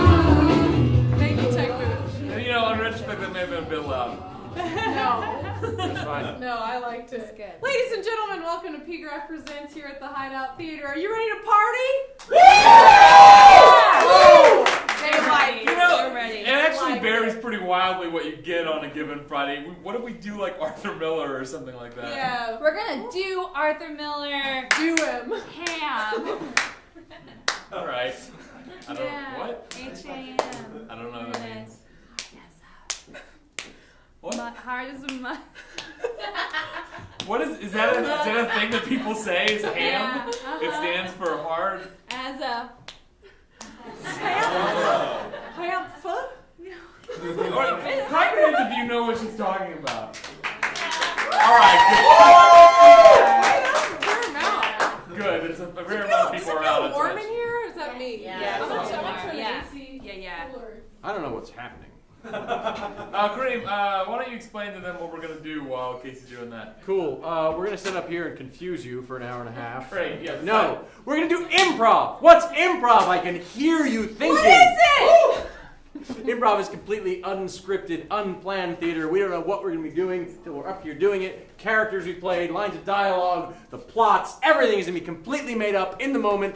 Thank you, Tech Booth. And, you know, in retrospect, that may have been a bit loud. No. That's fine. No, I liked it. It's good. Ladies and gentlemen, welcome to PGraph Presents here at the Hideout Theater. Are you ready to party? Woo! Daylight. You know, We're ready. it actually Like varies it. pretty wildly what you get on a given Friday. What if we do like Arthur Miller or something like that? Yeah. We're gonna do Arthur Miller Do him. ham. All right. I don't. Yeah. What? H-A-M. I don't know what that means. What? Hard as a mud. What is that? Is that a thing that people say? Is ham? Yeah, It stands for hard. As a Hamfa? Clap your hands if you know what she's talking about. All right. Fair amount. Good. Good. It's a fair amount of Does people it around. feel warm in here? Or is that me? Yeah, I'm it's gonna warm. turn the Yeah. AC Yeah. cooler. I don't know what's happening. Kareem, why don't you explain to them what we're going to do while Casey's doing that? Cool. We're going to sit up here and confuse you for an hour and a half. Great, yeah. No, we're going to do improv. What's improv? I can hear you thinking. What is it? Improv is completely unscripted, unplanned theater. We don't know what we're going to be doing until we're up here doing it. Characters we played, lines of dialogue, the plots, everything is going to be completely made up in the moment,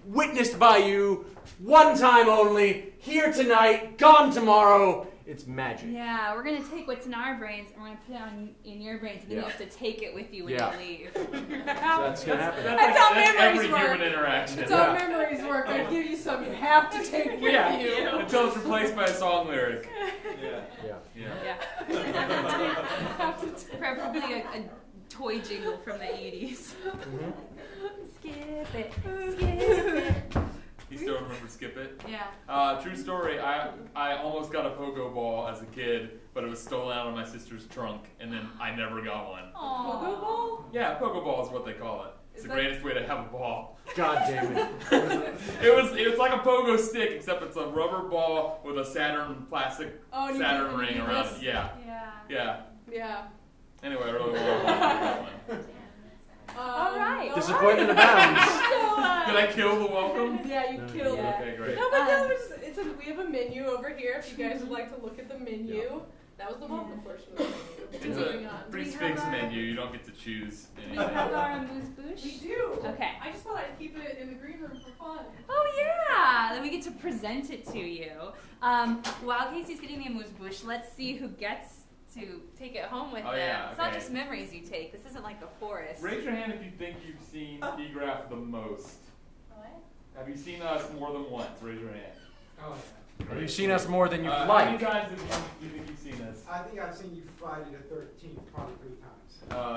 witnessed by you, one time only, here tonight, gone tomorrow. It's magic. Yeah, we're gonna take what's in our brains and we're gonna put it on in your brains, and then you have to take it with you when Yeah. you leave. So that's going to happen. That's how that's memories every work. human interaction. It's Yeah. how memories work. I give you some you have to take with you. Until it's replaced by a song lyric. Yeah. Yeah. Yeah. Preferably a toy jingle from the 80s. Skip it, skip it. You still remember Skip It? Yeah. True story, I almost got a pogo ball as a kid, but it was stolen out of my sister's trunk, and then I never got one. Pogo ball? Yeah, pogo ball is what they call it. It's the greatest way to have a ball. God damn it. It was like a pogo stick, except it's a rubber ball with a plastic Oh, and you Saturn do- you ring do around this? it. Yeah, Yeah. yeah. Yeah. Anyway, I really wanted to get one. All right. Disappointment abounds. Did I kill the welcome? Yeah, you killed it. Okay, great. No, but no, we have a menu over here if you guys would like to look at the menu. That was the welcome portion of the menu. It's Moving a on. pretty Do we have fixed our- menu. You don't get to choose We anything. have our amuse-bouche. We do. Okay. I just thought I'd keep it in the green room for fun. Oh yeah! Then we get to present it to you. While Casey's getting the amuse-bouche, let's see who gets to take it home with Oh, them. yeah, It's not okay. just memories you take. This isn't like the forest. Raise your hand if you think you've seen PGraph the most. What? Have you seen us more than once? Raise your hand. Oh, Have you seen us more than you'd How like? many times have you think you've seen us? yeah. I think I've seen you Friday the 13th probably 3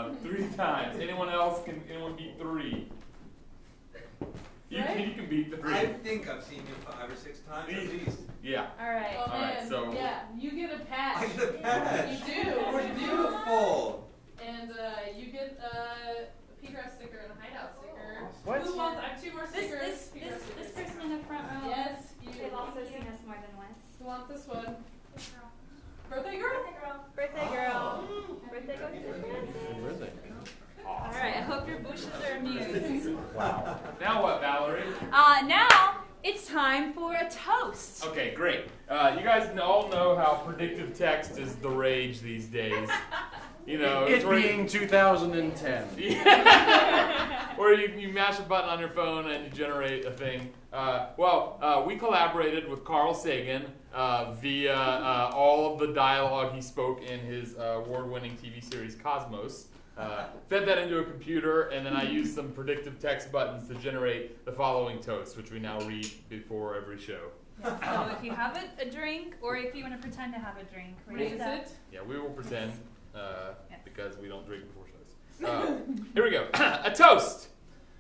times. 3 times. Anyone else? Can anyone beat 3? You can beat 3. I think I've seen you 5 or 6 times at least. Yeah. All right. Oh, Alright, and so- yeah, you get a patch. I get a patch. You do. We're You do. beautiful. And you get a PGraph sticker and a hideout sticker. What? Who wants? I have 2 more This stickers. this PGraph this this stickers. person in the front row. Yes, you. They've also seen us more than once. Who wants this one? Birthday girl? Birthday girl. Birthday girl. Birthday. All right. I hope your bushes are amused. Wow. Now what, Valerie? Now it's time for a toast. Okay, great. You guys all know how predictive text is the rage these days. You know, It it's where being 2010. where you mash a button on your phone and you generate a thing. We collaborated with Carl Sagan via all of the dialogue he spoke in his award-winning TV series Cosmos. Fed that into a computer, and then I used some predictive text buttons to generate the following toast, which we now read before every show. So if you have a drink, or if you want to pretend to have a drink, Raise it. Yeah, we will pretend because we don't drink before shows. Here we go. A toast.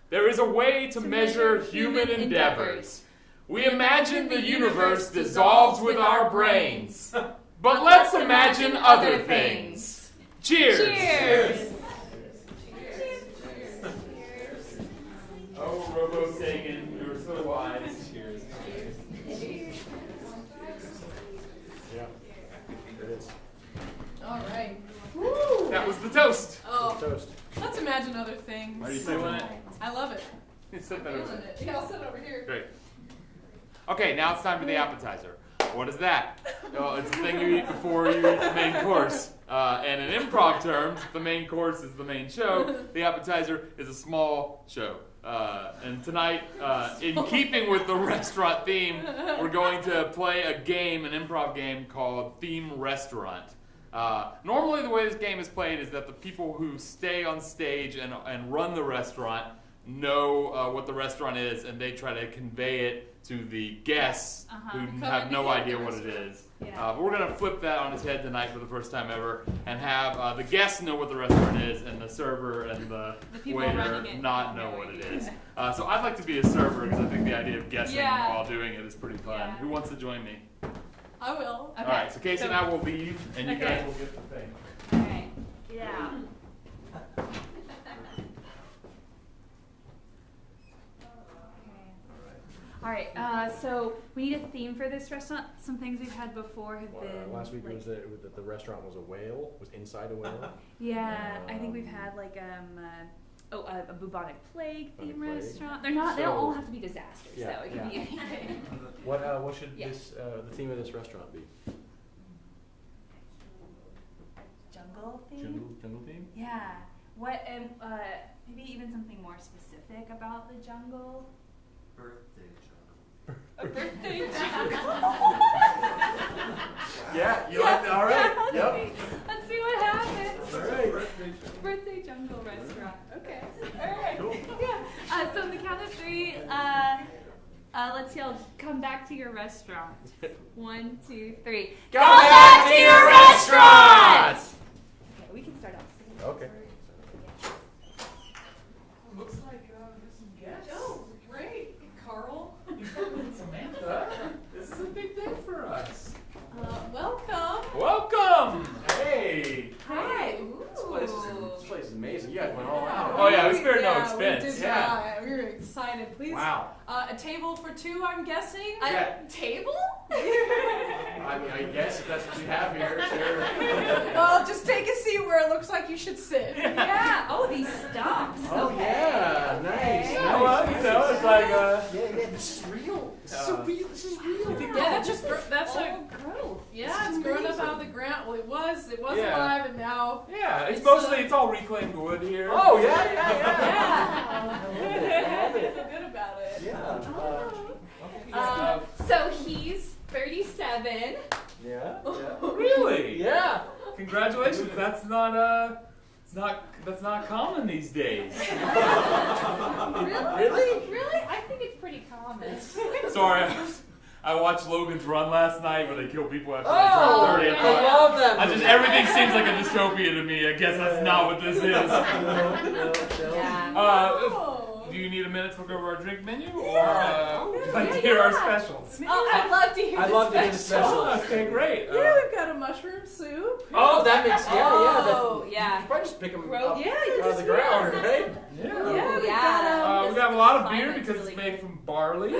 There is a way to measure human endeavors. We imagine the universe dissolves with our brains. But let's imagine other things. Cheers! Cheers! Oh, Robo Sagan, you're so wise. Cheers. Yeah. It is. All right. Woo! That was the toast. Oh, Toast. let's imagine other things. Are you feeling it? I love it. Sit better. Yeah, I'll sit over here. Great. Okay, now it's time for the appetizer. What is that? Well, it's the thing you eat before you eat the main course. And in improv terms, the main course is the main show. The appetizer is a small show. And tonight, in keeping with the restaurant theme, we're going to play a game, an improv game called Theme Restaurant. Normally the way this game is played is that the people who stay on stage and run the restaurant know what the restaurant is, and they try to convey it to the guests who have no idea what it is. Yeah. But we're going to flip that on its head tonight for the first time ever and have the guests know what the restaurant is and the server and the people waiter running it not know what it is. So I'd like to be a server because I think the idea of guessing while doing it is pretty fun. Yeah. Who wants to join me? I will. Okay. All right, so Casey and I will leave, and you guys will get the thing. All right. Get out. All right. So we need a theme for this restaurant. Some things we've had before have been. Last week was that the restaurant was a whale, was inside a whale. Yeah, I think we've had like a bubonic plague theme Plague. restaurant. They're not. They don't So- all have to be disasters. Yeah, So it can be yeah. anything. What should Yeah. the theme of this restaurant be? Jungle theme. Jungle theme? Yeah. What? Maybe even something more specific about the jungle. Birthday jungle. A birthday jungle. Yeah, you like that? All right. Yeah, Yep. let's see what happens. All right. Birthday jungle. Birthday jungle restaurant. Okay. All right. Cool. Yeah. So on the count of three, let's yell, "Come back to your restaurant." 1, 2, 3. Come back to your restaurant! Okay, we can start off. Okay. Looks like there's some guests. Oh, great. Carl. Samantha, this is a big day for us. Welcome. Welcome! Hey! Hi. This place is amazing. You guys went all out. Oh, yeah, we spared no We expense. did Yeah. try. We were excited. Please. Wow. A table for two, I'm guessing. Yeah. Table? I mean, I guess if that's what you have here, sure. Well, just take a seat where it looks like you should sit. Yeah. Oh, these stumps. Oh, Okay. yeah. Nice. Okay. Yeah, well, you know, it's like, Yeah, this is real. This is so real. This is real. Yeah, that's just that's a growth. yeah. It's grown up out of the ground. Well, it was Yeah. alive, and now yeah, it's It's, mostly, it's all reclaimed wood here. Oh, yeah. yeah. I love it. I feel good about it. Yeah. So he's 37. Yeah. Really? Yeah. Congratulations. That's not that's not common these days. Really? Really? I think it's pretty common. Sorry, I watched Logan's Run last night where they kill people after they Oh, turn 30. yeah. I love that. I just everything seems like a dystopia to me. I guess that's not what this is. Yeah. Oh. Do you need a minute to look over our drink menu, or would you like to hear our specials? Oh, I'd love to hear I'd love to hear the specials. Oh, okay, great. Yeah, we've got a mushroom soup. Oh, that makes Oh, You yeah. could probably just pick them Grow- up Yeah, you out of just the ground, right? Yeah. Yeah, we've Yeah. got We got a lot of beer climate's because really it's made from barley.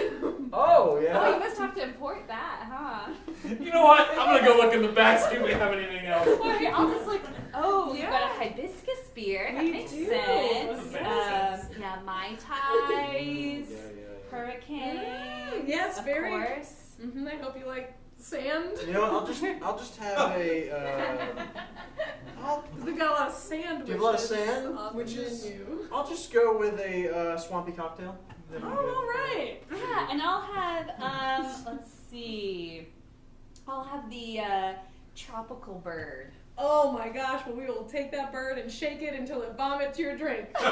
Oh, yeah. Oh, you must have to import that, huh? You know what? I'm gonna go look in the back see if we have anything else. Alright, I'll just look. Oh, you've got Yeah. a hibiscus beer. That We makes do. sense. Yes. Yeah, Mai Tais, Yeah. Hurricane. Yes, of very. course. I hope you like sand. You know what? I'll just have a. We've got a lot of sand. Do you have a lot of wishes sand? on Which the is- menu. I'll just go with a swampy cocktail. Oh, all right. Yeah, and I'll have let's see. I'll have the tropical bird. Oh my gosh! Well, we will take that bird and shake it until it vomits your drink. This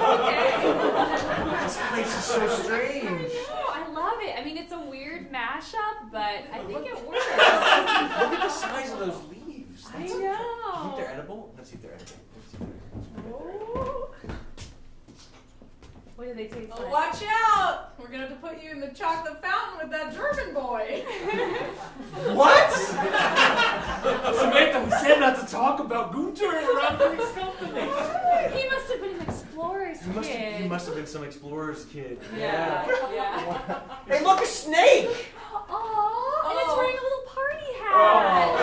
place is so strange. I love it. I mean, it's a weird mashup, but I think it works. Look at the size of those leaves. I Do you think know. they're edible? Let's see if they're edible. Oh. What do they taste Oh, like? watch out! We're gonna have to put you in the chocolate fountain with that German boy. What? Samantha, we said not to talk about Gunter around this company. He must have been an explorer's kid. You must have been some explorer's kid. Yeah. Yeah. Hey, look, a snake! Aww, and it's Oh. wearing a little party hat.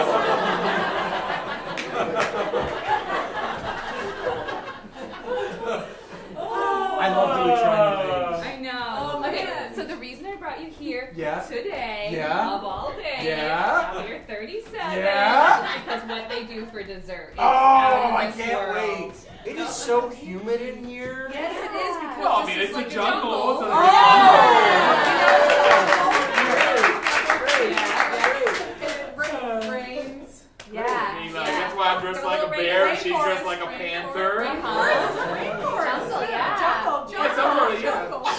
I love doing shiny things. I know. I in this can't world. wait. It is so humid in here. Yes, it is because Well, I this mean, is it's like a jungle. It's a It rains. I Yeah. mean, that's why I'm dressed like a bear and she's dressed like a panther. Jungle, yeah. Yeah, some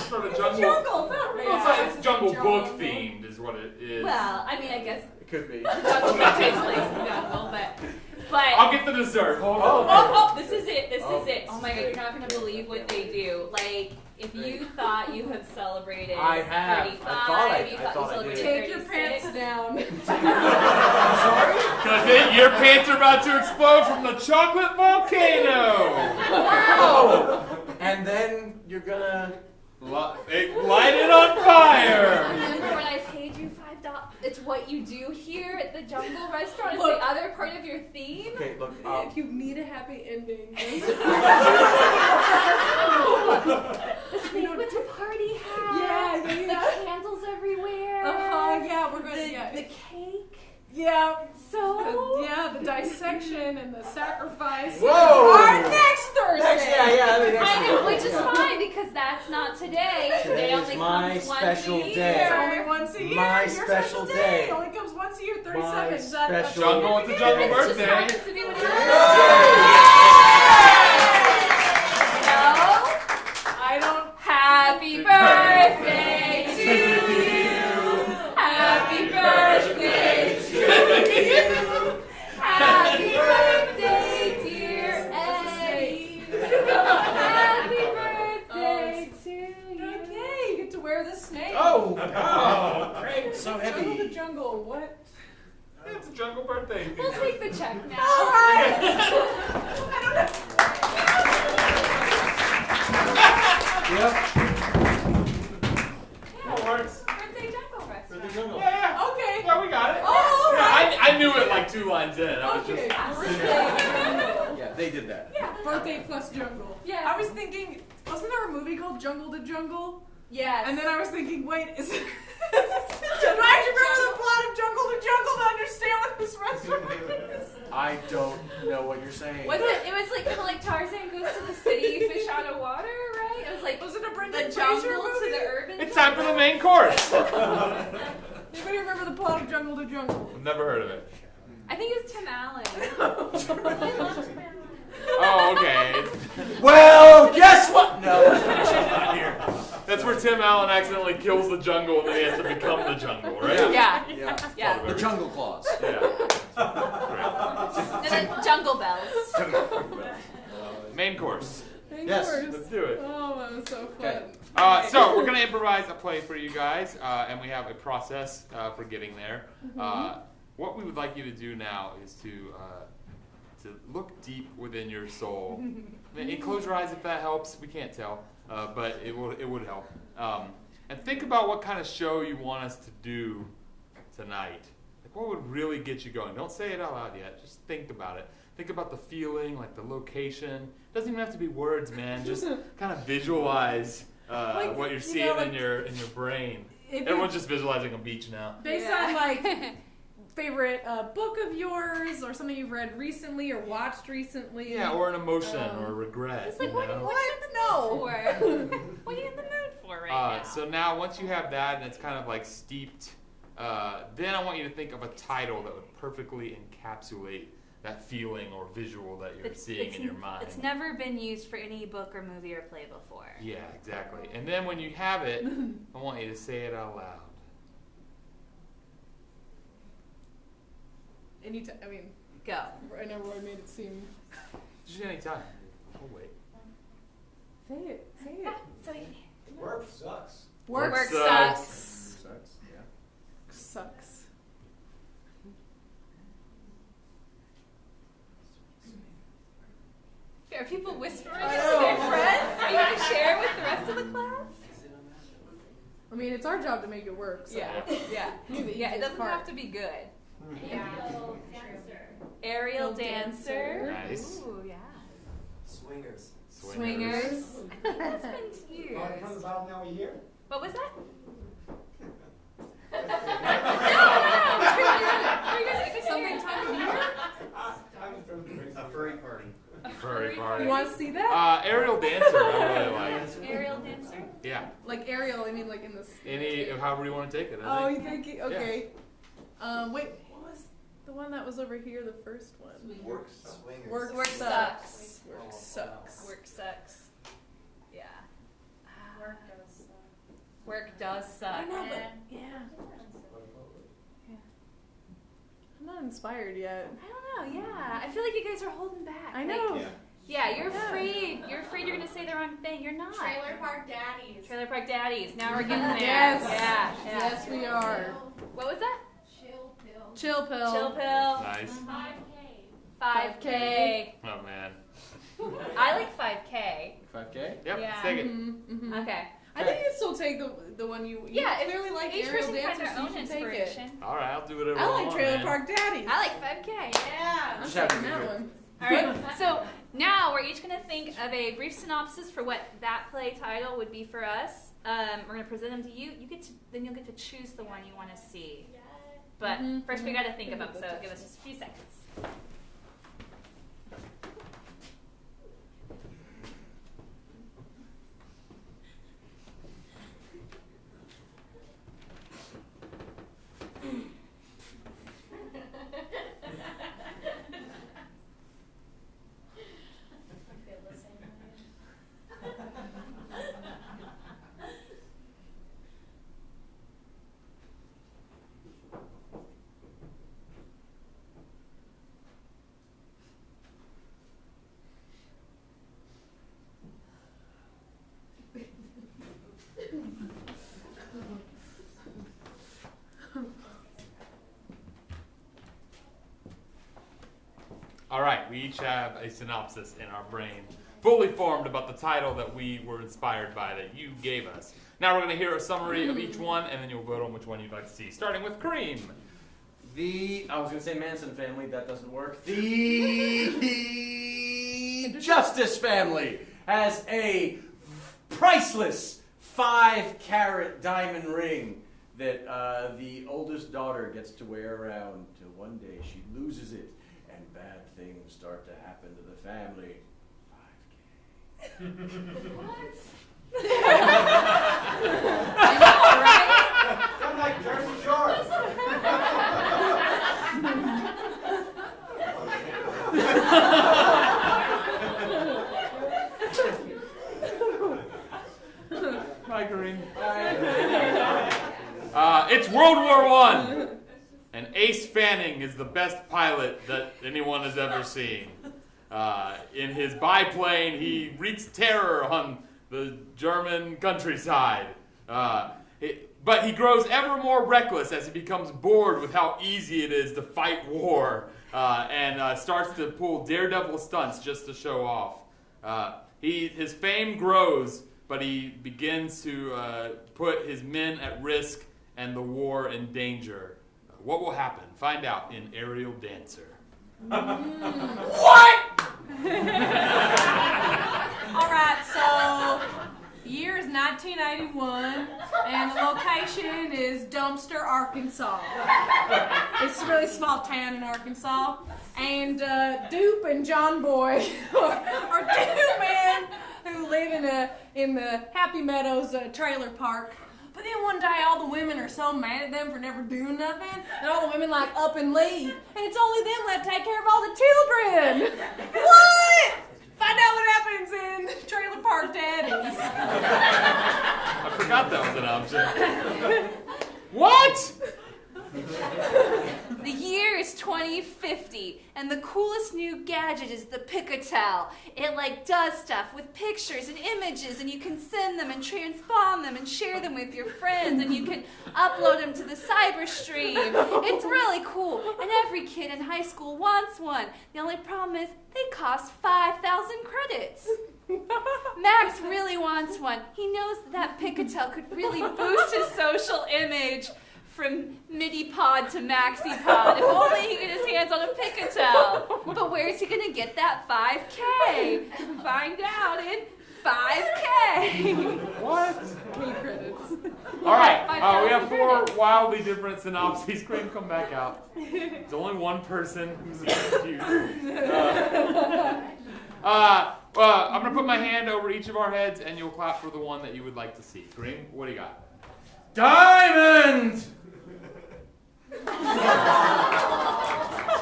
sort of jungle. Jungle, not Well, it's jungle book themed, is what it is. Well, I mean, I guess It could be. the jungle book takes place in jungle, but. I'll get the dessert. Hold on. Oh, this is it. This is it. Oh my God, you're not gonna believe what they do. Like, if you thought you have celebrated I have. 35, I thought I you did. Take your 36. pants down. Because your pants are about to explode from the chocolate volcano. Wow! And then you're gonna. Light it on fire. Remember when I paid you $5? It's what you do here at the Jungle Restaurant. It's Look. the other part of your theme. Okay, look. If you need a happy ending, The thing with the party hat. Yeah, The candles everywhere. yeah, we're gonna. The, Yeah, the cake. yeah. So. Yeah, the dissection and the sacrifice. Whoa! Are next Thursday. Next, yeah, I mean, I know, which is yeah. fine because that's not today. Today only is my comes once special a day. year. Only once a year. My Your special day. day. Only comes once a year. 37. My Is that a special- Jungle with the jungle It just birthday. happens to be what it is. Yay! So, I don't. happy birthday to you. Happy birthday to you. Happy birthday, dear Eddie. Happy birthday to you. Okay, you get to wear the snake. Oh, great. So Jungle heavy. to jungle. What? It's a jungle birthday. We'll take the check now. All right. Yep. That works. Birthday jungle restaurant. Yeah. Okay. Yeah, we got it. Oh, all Yeah, right. I knew it like 2 lines in. I was Okay. just. Yeah, they did that. Birthday plus jungle. Yeah. I was thinking, wasn't there a movie called Jungle to Jungle? Yes. And then I was thinking, wait, is it? Do I have to remember the plot of Jungle to Jungle to understand what this restaurant is? I don't know what you're saying. Was it? It was like kind of like Tarzan goes to the city, fish out of water, right? It was like Was it a the Brendan jungle Fraser to movie? the urban. It's time for the main course. Anybody remember the plot of Jungle to Jungle? I've never heard of it. I think it was Tim Allen. Oh, okay. Well, guess what? No, not here. That's where Tim Allen accidentally kills the jungle and then he has to become the jungle, right? Yeah. Yeah. Yeah. The Jungle Claws. Yeah. And then Jungle Bells. Main course. Yes. Let's do it. Oh, that was so fun. Okay. So we're gonna improvise a play for you guys, and we have a process for getting there. What we would like you to do now is to look deep within your soul. And close your eyes if that helps. We can't tell, but it would help. And think about what kind of show you want us to do tonight. Like what would really get you going? Don't say it out loud yet. Just think about it. Think about the feeling, like the location. It doesn't even have to be words, man. Just kind of visualize Like, what you're you seeing know, like, in your brain. If you- Everyone's just visualizing a beach now. Based on like favorite book of yours or something you've read recently or watched recently. Yeah, or an emotion or regret. It's like, you what know? are you in the mood for? What are you in the mood for right now? So now, once you have that and it's kind of like steeped, then I want you to think of a title that would perfectly encapsulate that feeling or visual that you're seeing in your mind. It's never been used for any book or movie or play before. Yeah, exactly. And then when you have it, I want you to say it out loud. Anytime. I mean, Go. I know Roy made it seem. Just anytime. We'll wait. Say it. Say it. So you Work sucks. Work sucks. sucks. Are people whispering I it to know. their friends? Are you going to share with the rest of the class? I mean, it's our job to make it work. So. Yeah. Yeah, it doesn't have to be good. Aerial dancer. Nice. Ooh, yeah. Swingers. Swingers. That's been years. Starting from the bottom, now we here. What was that? Something time of year. I was from the A furry park. party. Furry party. You want to see that? Aerial dancer, I really like. Aerial dancer? Yeah. Like Ariel, I mean like in the However you want to take it. Oh, you think? Okay. Wait, what was the one that was over here, the first one? Swingers. Work sucks. Work sucks. Work sucks. Yeah. Work does suck. Work does suck. I know, but yeah. I'm not inspired yet. I don't know, yeah. I feel like you guys are holding back. I know. Like, yeah, you're afraid. You're afraid you're gonna say the wrong thing. You're not. Trailer Park Daddies. Trailer Park Daddies. Now we're getting there. Yes. Yeah. Yes, we are. What was that? Chill pill. Chill pill. Chill pill. Nice. 5K. 5K. Oh man. I like 5K. 5K? Yep. Yeah. Let's take it. Okay. I think you still take the one you Yeah, if clearly like each aerial person finds dancers, their you own should take it. inspiration. All right, I'll do whatever I like want, Trailer man. Park Daddies. I like 5K. Yeah, I'm Just have taking to that do it. one. All right. So now we're each going to think of a brief synopsis for what that play title would be for us. We're going to present them to you. Then you'll get to choose the one you want to see. But first we got to think of them. So give us just a few seconds. All right, we each have a synopsis in our brain, fully formed about the title that we were inspired by that you gave us. Now we're going to hear a summary of each one, and then you'll vote on which one you'd like to see. Starting with Kareem. I was going to say Manson family, that doesn't work. The Justice family has a priceless 5-carat diamond ring that the oldest daughter gets to wear around till one day she loses it and bad things start to happen to the family. 5K. What? Sounds like Jersey Shore. Bye, Kareem. It's World War I, and Ace Fanning is the best pilot that anyone has ever seen. In his biplane, he wreaks terror on the German countryside. But he grows ever more reckless as he becomes bored with how easy it is to fight war, and starts to pull daredevil stunts just to show off. His fame grows, but he begins to put his men at risk and the war in danger. What will happen? Find out in Aerial Dancer. What? All right, so the year is 1981, and the location is Dumpster, Arkansas. It's a really small town in Arkansas, and Dupe and John Boy are two men who live in the Happy Meadows trailer park. But then one day all the women are so mad at them for never doing nothing that all the women like up and leave. And it's only them left to take care of all the children. What? Find out what happens in Trailer Park Daddies. I forgot that was an option. What? The year is 2050, and the coolest new gadget is the Picatel. It does stuff with pictures and images, and you can send them and transpond them and share them with your friends, and you can upload them to the cyberstream. It's really cool, and every kid in high school wants one. The only problem is they cost 5,000 credits. Max really wants one. He knows that Picatel could really boost his social image from MIDI pod to maxi pod. If only he could get his hands on a Picatel. But where's he gonna get that 5K? Find out in 5K. What? Key credits. All right, $5,000 we have 4 credits. wildly different synopses. Graham, come back out. There's only one person who's confused. I'm going to put my hand over each of our heads, and you'll clap for the one that you would like to see. Graham, what do you got? Diamond!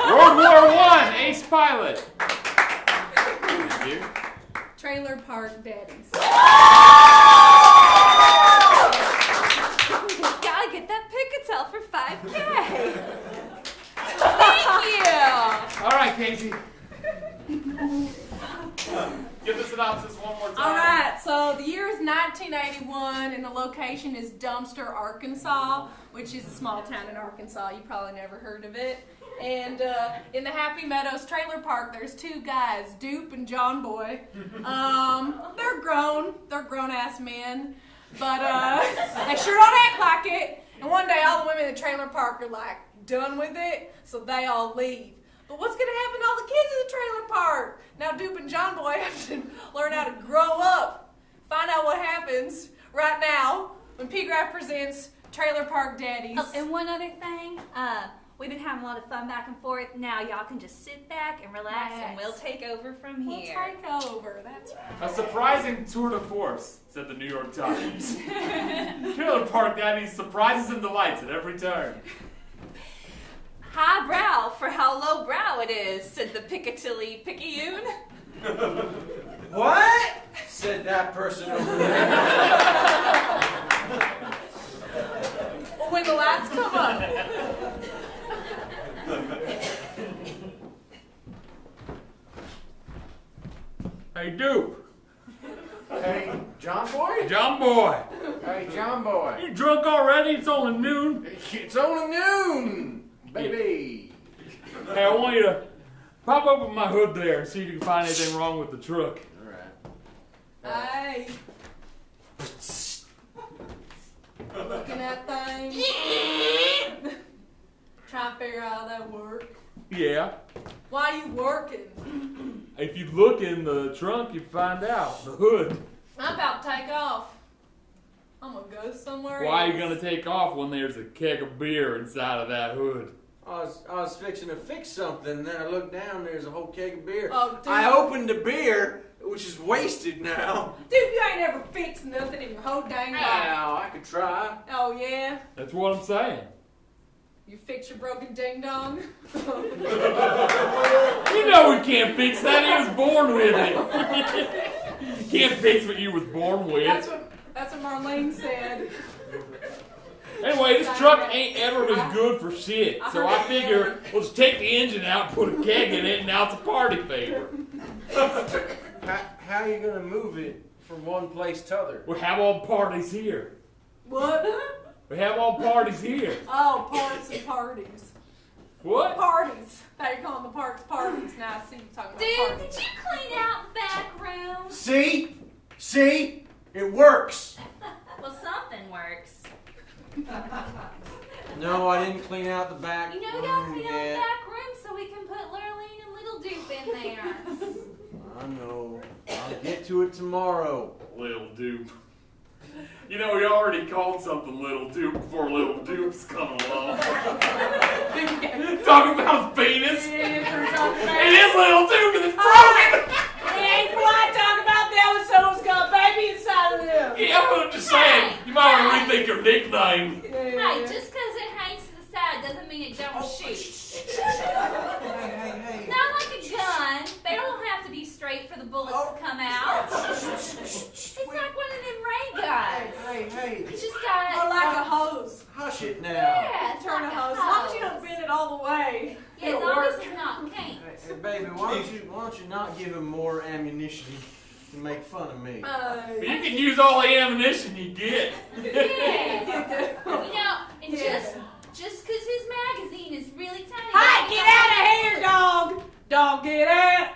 World War I, ace pilot. Thank you. Trailer Park Daddies. Gotta get that Picatel for 5K. Thank you. All right, Casey. Give the synopsis one more time. All right, so the year is 1981, and the location is Dumpster, Arkansas, which is a small town in Arkansas. You probably never heard of it. And in the Happy Meadows trailer park, there's 2 guys, Dupe and John Boy. They're grown-ass men, but they sure don't act like it. And one day, all the women in the trailer park are like done with it, so they all leave. But what's going to happen to all the kids in the trailer park? Now Dupe and John Boy have to learn how to grow up. Find out what happens right now when PGraph presents Trailer Park Daddies. Oh, and one other thing, we've been having a lot of fun back and forth. Now y'all can just sit back and relax, and we'll take over from We'll here. take over, that's right. A surprising tour de force, said the New York Times. Trailer Park Daddies surprises and delights at every turn. Highbrow for how lowbrow it is, said the Piccadilly Picayune. What? Said that person over there. Well, when the lights come up. Hey, Dupe. Hey, John Boy? John Boy. Hey, John Boy. You drunk already? It's only noon. It's only noon, baby. Hey, I want you to pop open my hood there and see if you can find anything wrong with the truck. All right. Hey. Looking at things. Trying to figure out how that works. Yeah. Why are you working? If you look in the trunk, you find out. The hood. I'm about to take off. I'm gonna go somewhere Why are else. you going to take off when there's a keg of beer inside of that hood? I was fixing to fix something, and then I looked down, there's a whole keg of beer. Oh, dude. I opened the beer, which is wasted now. Dude, you ain't ever fixed nothing in your whole dang life. Now, I could try. Oh, yeah? That's what I'm saying. You fix your broken ding dong? You know we can't fix that. He was born with it. Can't fix what you was born with. That's what Marlene said. Anyway, this truck ain't ever been good for shit. So I figure we'll just take the engine out, put a keg in it, and now it's a party favor. How you gonna move it from one place to other? We have all parties here. What? We have all parties here. Oh, parts and parties. What? Parties. Thought you were calling the parks parties. Now I see you talking about Dude, parties. did you clean out the back room? See? It works. Well, something works. No, I didn't clean out the back You know, we room gotta clean out the yet. back room so we can put Lurleen and Little Dupe in there. I know. I'll get to it tomorrow. Little Dupe. You know, we already called something Little Dupe before Little Dupe's coming along. Talking about his penis. It is Little Dupe because it's broken. It ain't polite talking about that when someone's got a baby inside of them. Yeah, but I'm just saying, you might want to rethink your nickname. Right, just because it hangs to the side doesn't mean it don't shoot. Hey. It's not like a gun. They don't have to be straight for the bullets to come out. It's like one of them ray guns. Hey. It's just got Or like a hose. Hush it now. yeah, it's Turn like a hose. As long as you don't bend it all the way. Yeah, as it'll long as work. it's not pink. Hey, baby, why don't you not give him more ammunition to make fun of me? You can use all the ammunition you get. Yeah. You know, and Yeah. just because his magazine is really tiny. Hey, get out of here, dog! Dog, get out!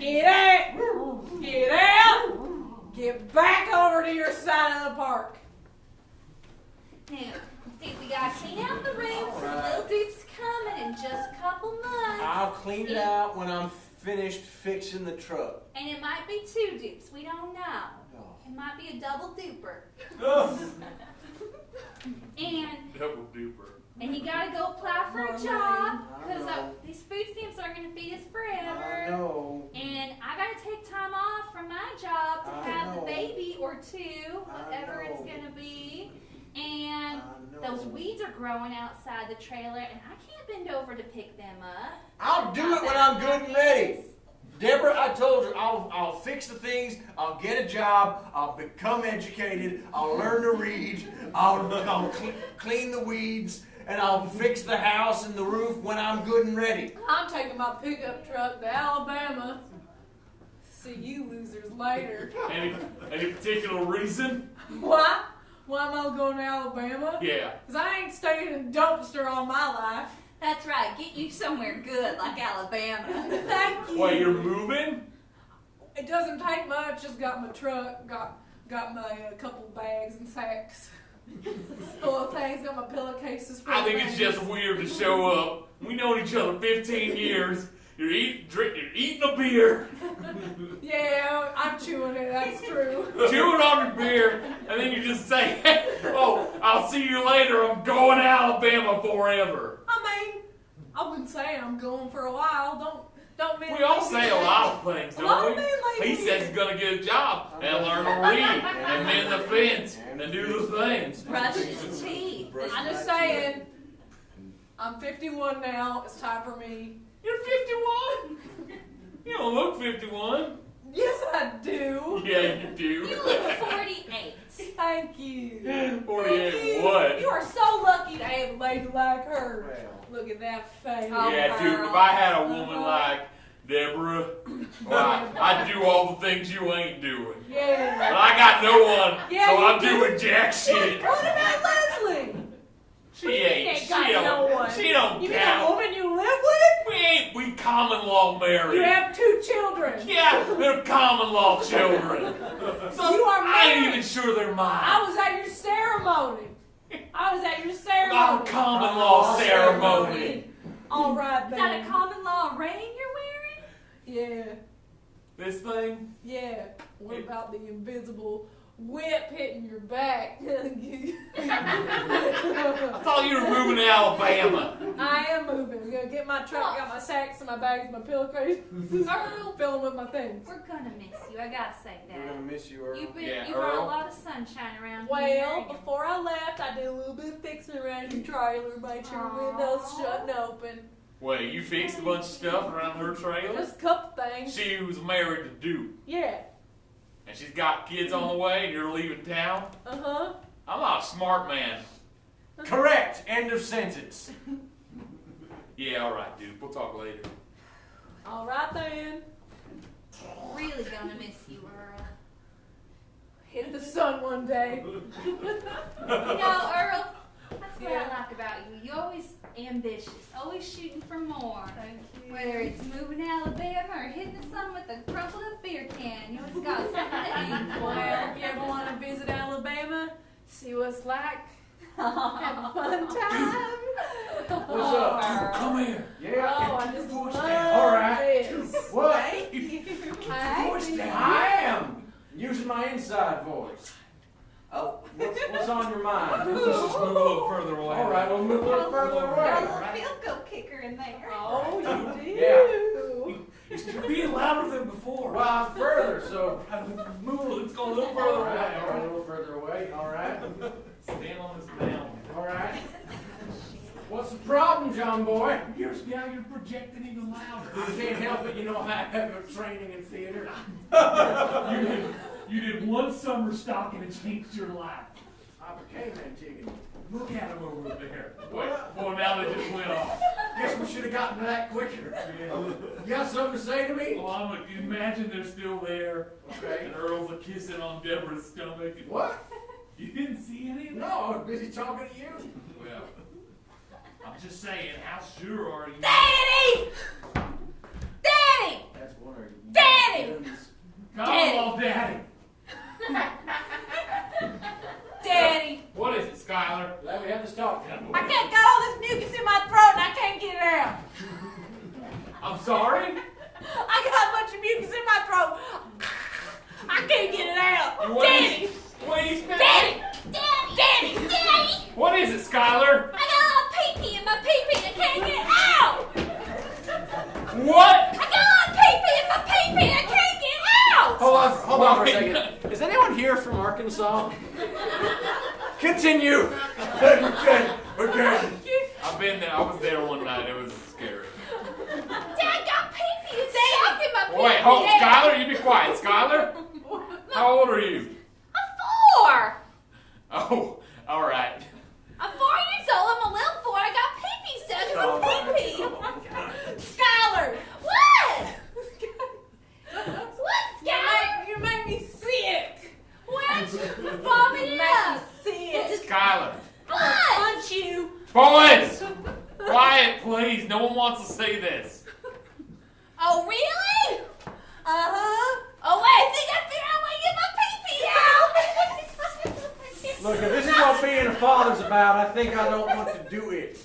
Get out! Get out! Get back over to your side of the park. Now, dude, we gotta clean out the room All for right. Little Dupe's coming in just a couple months. I'll clean it out when I'm finished fixing the truck. And it might be 2 dupes. We don't know. Oh. It might be a double duper. And Double duper. you gotta go apply for a job I because know. these food stamps aren't gonna feed us I forever. know. And I gotta take time off from my job to I have know. the baby or 2, I whatever it's know. gonna be. And I know. those weeds are growing outside the trailer, and I can't bend over to pick them up. I'll do it when I'm good and ready. Deborah, I told you, I'll fix the things, I'll get a job, I'll become educated, I'll learn to read, I'll clean the weeds, and I'll fix the house and the roof when I'm good and ready. I'm taking my pickup truck to Alabama. See you losers later. Any particular reason? Why? Why am I going to Alabama? Yeah. Because I ain't staying in a dumpster all my life. That's right. Get you somewhere good like Alabama. Thank you. Wait, you're moving? It doesn't take much. Just got my truck, got my couple bags and sacks full of things. Got my pillowcases full I of think things. it's just weird to show up. We known each other 15 years. You're eating a beer, Yeah, I'm chewing it. That's true. chewing on your beer, and then you just say, "Oh, I'll see you later. I'm going to Alabama forever." I mean, I wouldn't say I'm going for a while. Don't mean. We all say a lot of things, A lot of don't men we? He like says he's gonna get a job and learn to read and mend the fence and do the things. Brush his teeth. I'm just saying. I'm 51 now. It's time for me. You're 51. You don't look 51. Yes, I do. Yeah, you do. You look 48. Thank you. 48 Thank you. what? You are so lucky to have a lady like her. Well. Look at that face. Oh, Yeah, dude, wow. if I had a woman like Deborah, well, I'd do all the things you ain't doing. But Yeah. I got no one, Yeah, so you I'm do. doing jack shit. What about Leslie? She ain't. ain't got no one. She don't You mean a count. woman you live with? We common law married. You have 2 children. Yeah, they're common law children. So You are I ain't married. even sure they're I mine. was at your ceremony. I was at your ceremony. Our common law ceremony. All right, Is that a then. common law ring you're wearing? Yeah. This thing? Yeah. What about the invisible whip hitting your back? I thought you were moving to Alabama. I am moving. I'm gonna get my truck, got my sacks and my bags, my pillowcase, Earl, fill them with my things. we're gonna miss you. I gotta say We're gonna that. miss you, Earl. You Yeah, brought a Earl. lot of sunshine around Well, here. before I left, I did a little bit of fixing around your trailer, made sure the windows shut and open. Wait, you fixed a bunch of stuff around her trailer? Just a couple things. She was married to Duke, Yeah. and she's got kids on the way, and you're leaving town? Uh-huh. I'm not a smart man. Correct. End of sentence. Yeah, alright, dude. We'll talk later. All right, then. Really gonna miss you, Earl. Hit the sun one day. You know, Earl, that's what Yeah. I like about you. You're always ambitious, always shooting for more. Thank you. Whether it's moving to Alabama or hitting the sun with a crumpled up beer can, you always got something to aim for. Well, if you ever want to visit Alabama, see what it's like, have a fun time. What's up? Earl. Come here. Yeah. Oh, I just love All right. this. What? Hey. I am using my inside voice. Oh, what's on your mind? Let's just move a little further away. All right, we'll move a little further Got a away. little field goal kicker in there. Oh, you do. You're being louder than before. Well, I'm further, so. Move, let's go a little All further right, all right, a away. little further away. All right. Stand on this mountain. All right. What's the problem, John boy? Now you're projecting even louder. I can't help it, you know, I have a training in theater. You did one summer stock and it changed your life. I became Antigone. Look at him over there. Wait, well now they just went off. Guess we should have gotten to that quicker. You got something to say to me? Well, imagine they're still there. Okay. And Earl's a kissing on Deborah's stomach. And What? You didn't see any of No, that? I was busy talking to you. Well, I'm just saying, how sure are you? Daddy! Daddy! That's one of you. Daddy! Come on, Daddy. Daddy! What is it, Skylar? Let me have this talk. I can't got all this mucus in my throat and I can't get it out. I'm sorry? I mucus in my throat. I can't get it out. What is- Daddy! What are you spending? Daddy! Daddy! Daddy! What is it, Skylar? I got a little pee-pee in my pee-pee. I can't get it out. What? I got a little pee-pee in my pee-pee. I can't get it out. Hold on for a second. Is anyone here from Arkansas? Continue. Okay. I've been there. I was there one night. It was scary. Dad got pee-pee. It's stuck in my pee-pee. Wait, hold, Dad. Skylar, you be quiet. Skylar, how old are you? I'm 4. Oh, all right. I'm 4 years old. I'm a little boy. I got pee-pee stuck in Oh, my pee-pee. Skylar! What? What, Skylar? You make me sick! Why'd you vomit You it make up? me sick! Skylar. What? Punch you! Boys! Quiet, please. No one wants to see this. Oh, really? Uh-huh. Oh, wait. I think I figured out a way to get my pee-pee out. Look, if this is what being a father's about, I think I don't want to do it.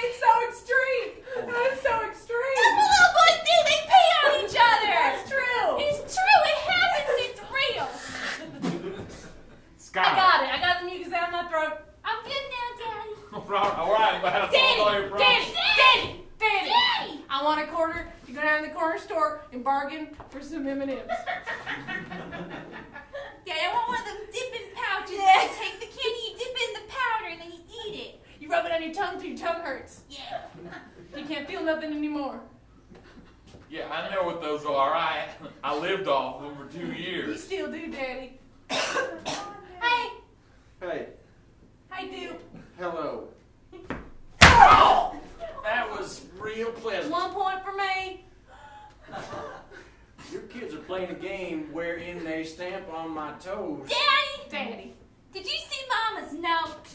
It's so extreme! That's so extreme! That's what little boys do. They pee on each other. That's true! It's true. It happens. It's real. Skylar. I got it. I got the mucus out of my throat. I'm good now, Daddy. All right, but I solved all your problems. Daddy! Daddy! I want a quarter to go down to the corner store and bargain for some M&Ms. Daddy, I want one of them dipping pouches. Yeah. You take the candy, you dip it in the powder, and then you eat it. You rub it on your tongue till your tongue hurts. Yeah. You can't feel nothing anymore. Yeah, I know what those are. I lived off them for 2 You years. still do, Daddy. Hey. Hey, I do. hello. That was real pleasant. 1 point for me. Your kids are playing a game wherein they stamp on my toes. Daddy, Daddy. did you see Mama's note?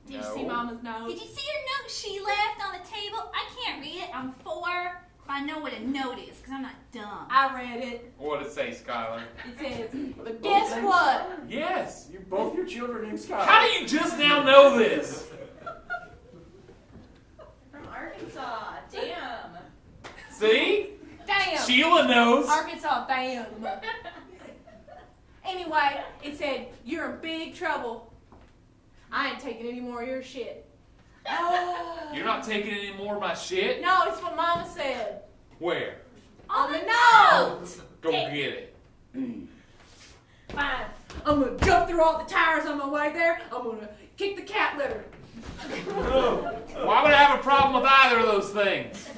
Did you No. see Mama's nose? Did you see her note she left on the table? I can't read it. I'm 4, but I know what a note is because I'm not dumb. I read it. What did it say, Skylar? It says, Both guess names what? Skylar? Yes. You both your children named Scott. How do you just now know this? From Arkansas. Damn. See? Damn. Sheila knows. Arkansas, damn. Anyway, it said, you're in big trouble. I ain't taking any more of your shit. You're not taking any more of my shit? No, it's what Mama said. Where? On the note. Go get it. Fine. I'm gonna jump through all the tires on my way there. I'm gonna kick the cat litter. Why would I have a problem with either of those things?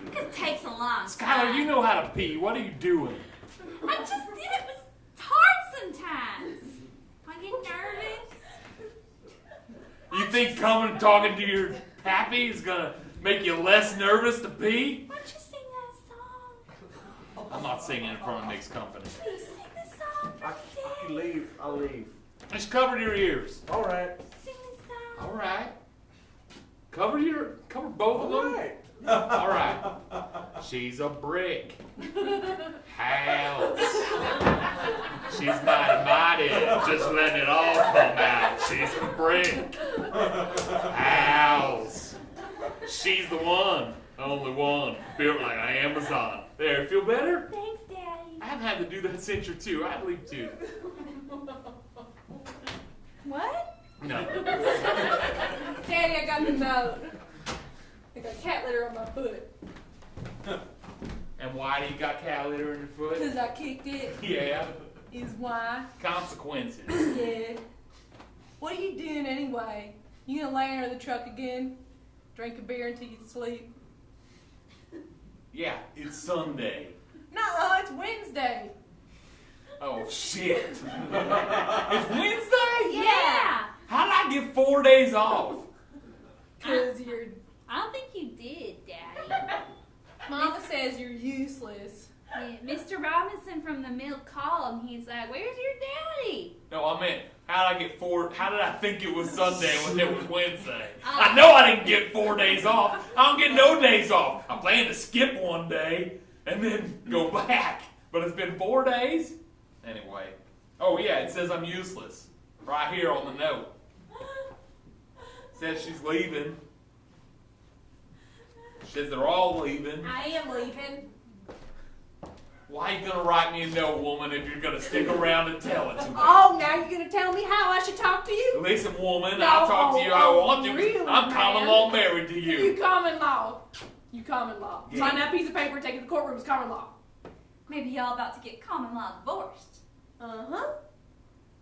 Because it takes a long Skylar, time. you know how to pee. What are you doing? I just did it. It's hard sometimes. I get nervous. You think coming and talking to your pappy is gonna make you less nervous to pee? Why don't you sing that song? I'm not singing in front of Nick's company. Please sing the song for I can leave. I'll leave. Just cover your ears. All right. Sing the song. All right. Cover both of All them. right. All right. She's a brick. House. She's mighty. Just letting it all come out. She's a brick. House. She's the one. Only one. Built like an Amazon. There, feel better? Thanks, Daddy. I haven't had to do that since you're 2. I believe 2. What? No. Daddy, I got the note. I got cat litter on my foot. And why do you got cat litter in your foot? Because I kicked it, Yeah. is why. Consequences. Yeah. What are you doing anyway? You gonna lay under the truck again? Drink a beer until you sleep? Yeah, it's Sunday. No, it's Wednesday. Oh, shit. It's Wednesday? Yeah. How did I get 4 days off? Because you're... I don't think you did, Daddy. Mama says you're useless. Yeah, Mr. Robinson from the mill called and he's like, "Where's your daddy?" No, I meant, how did I think it was Sunday when it was Wednesday? I know I didn't get 4 days off. I don't get no days off. I plan to skip one day and then go back. But it's been 4 days? Anyway. Oh yeah, it says I'm useless. Right here on the note. It says she's leaving. It says they're all leaving. I am leaving. you gonna write me a note, woman, if you're gonna stick around and tell it to me? Oh, now you're gonna tell me how I should talk to you? Listen, woman, No, I'll talk to you how I want to. really, I'm common man? law married to You you. common law. You common law. Yeah. Sign that piece of paper, take it to the courtroom, it's common law. Maybe y'all about to get common law divorced. Uh-huh.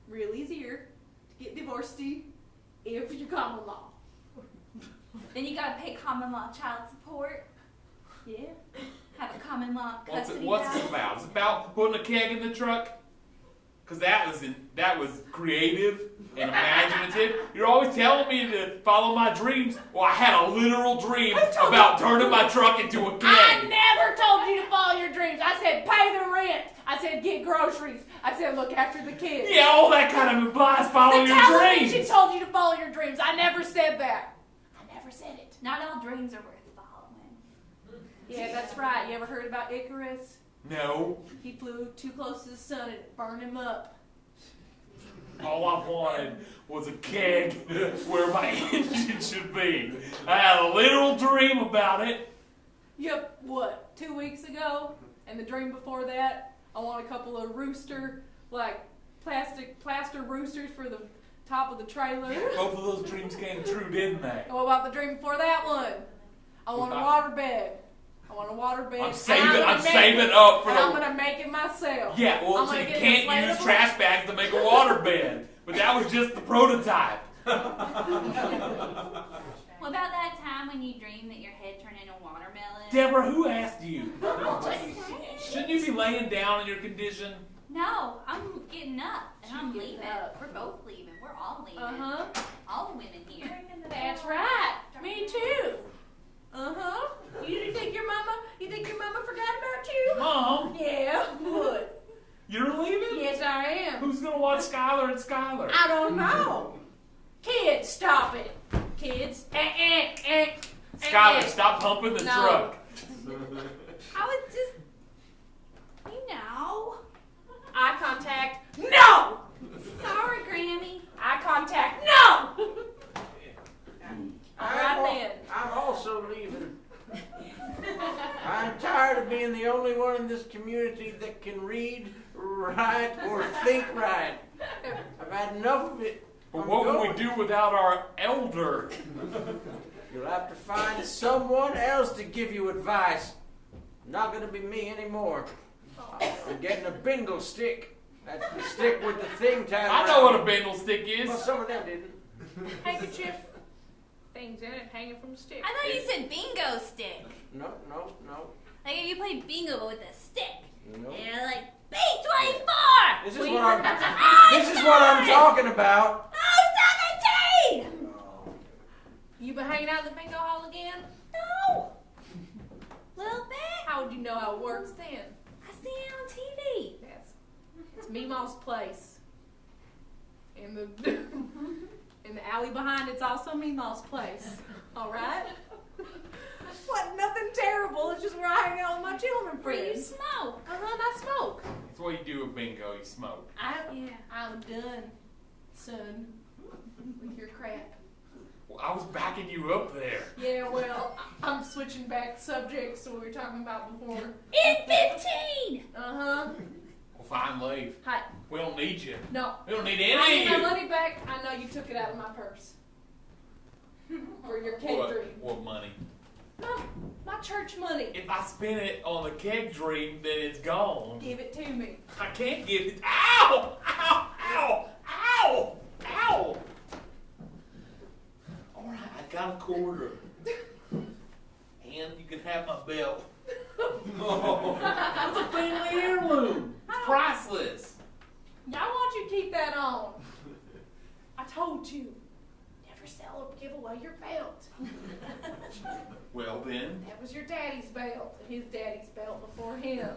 Real easier to get divorced if you're common law. Then you gotta pay common law child support. Yeah. Have a common law custody What's battle. this about? It's about putting a keg in the truck? Because that was creative and imaginative. You're always telling me to follow my dreams. Well, I had a literal dream about turning my truck into a I keg. never told you to follow your dreams. I said pay the rent. I said get groceries. I said look after the kids. Yeah, all that kind of implies following The your television dreams. told you to follow your dreams. I never said that. I never said it. Not all dreams are worth following. Yeah, that's right. You ever heard about Icarus? No. He flew too close to the sun and it burned him up. All I wanted was a keg where my engine should be. I had a literal dream about it. Yep, what, 2 weeks ago? And the dream before that, I want a couple of rooster, like plaster roosters for the top of the trailer. Both of those dreams came true, didn't they? And what about the dream before that one? I want a water bed. I want a water bed. I'm And saving gonna make it it, up for and the. I'm gonna make it myself. Yeah, well, I'm so gonna you get can't an use inflatable- trash bags to make a water bed. But that was just the prototype. What about that time when you dreamed that your head turned into watermelon? Deborah, who asked you? Just saying. Shouldn't you be laying down in your condition? No, I'm getting up and I'm She's getting leaving. up. We're both leaving. We're all leaving. Uh-huh. All the women here. That's right. Me too. Uh-huh. You think your mama forgot about you? Mom, Yeah. What? you're leaving? Yes, I am. Who's gonna watch Skylar and Skylar? I don't know. Kids, stop it. Kids. Skylar, stop humping the No. truck. I was just, you know. Eye contact. No! Sorry, Grammy. Eye contact. No! All right then. I'm also leaving. I'm tired of being the only one in this community that can read, write, or think right. I've had enough of it. But I'm what would going. we do without our elder? You'll have to find someone else to give you advice. Not gonna be me anymore. I'm getting a bingle stick. That's the stick with the thing tied I around know what it. a bindle stick is. Well, some of them didn't. Handkerchief. Things in it hanging from sticks. I thought you said bingo stick. No. Like if you play bingo but with a stick. No. And you're like, B24! This is Well, what you- I'm talking about. Oh, 17! You been hanging out in the bingo hall again? No. Little bit. How would you know how it works then? I see it on TV. It's Meemaw's place. In the in the alley behind it's also Meemaw's place. Alright? What, nothing terrible, it's just where I hang out with my children Where you friends. smoke. Uh-huh, and I smoke. That's what you do with bingo, you smoke. I'm done, son, with your crap. Well, I was backing you up there. Yeah, well, I'm switching back subjects so we were talking about before. In 15! Uh-huh. Well, fine, leave. Hi. We don't need you. No. We don't need I any need of my you. money back. I know you took it out of my purse. For your keg dream. What money? My church money. If I spend it on the keg dream, then it's gone. Give it to me. I can't give it. Ow! Ow! Ow! Ow! Ow! All right, I got a quarter. And you can have my belt. It's a family heirloom. It's priceless. Now I want you to keep that on. I told you. Never sell or give away your belt. Well then. That was your daddy's belt. And his daddy's belt before him.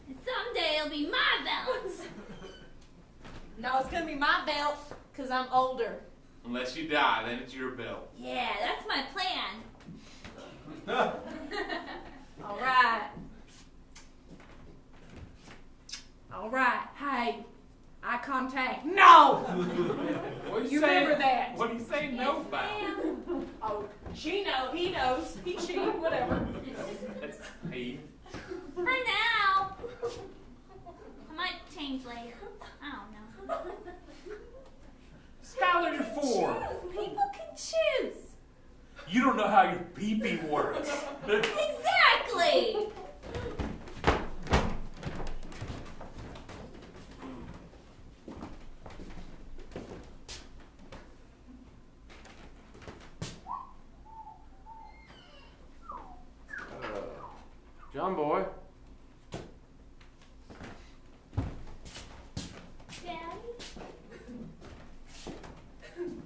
And someday it'll be my belt. No, it's gonna be my belt because I'm older. Unless you die, then it's your belt. Yeah, that's my plan. Alright. Alright. Hey. Eye contact. No! What You remember that. What are you saying no about? Ma'am. Oh, she knows. He knows. He, she, whatever. That's hey. For now. on, boy. Daddy? You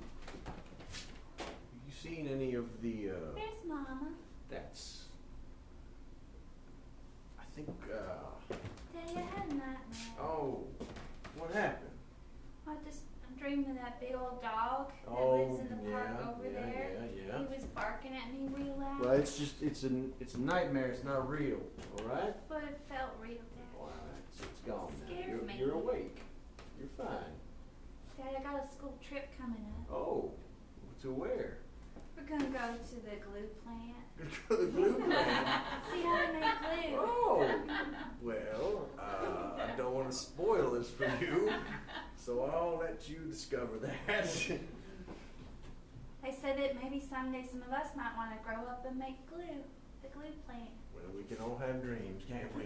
seen any of the, Where's Mama? that's... I think, Daddy, I had a nightmare. oh, what happened? I'm dreaming of that big old dog that Oh, lives in the park over yeah, there. yeah. He was barking at me real loud. Well, it's a nightmare. It's not real. All right. But it felt real, Dad. All right. So it's gone now. Scared me. You're awake. You're fine. Dad, I got a school trip coming up. Oh, to where? We're gonna go to the glue plant. To the glue plant. See how they make glue. Oh, well, I don't want to spoil this for you, so I'll let you discover that. They said that maybe someday some of us might want to grow up and make glue. The glue plant. Well, we can all have dreams, can't we?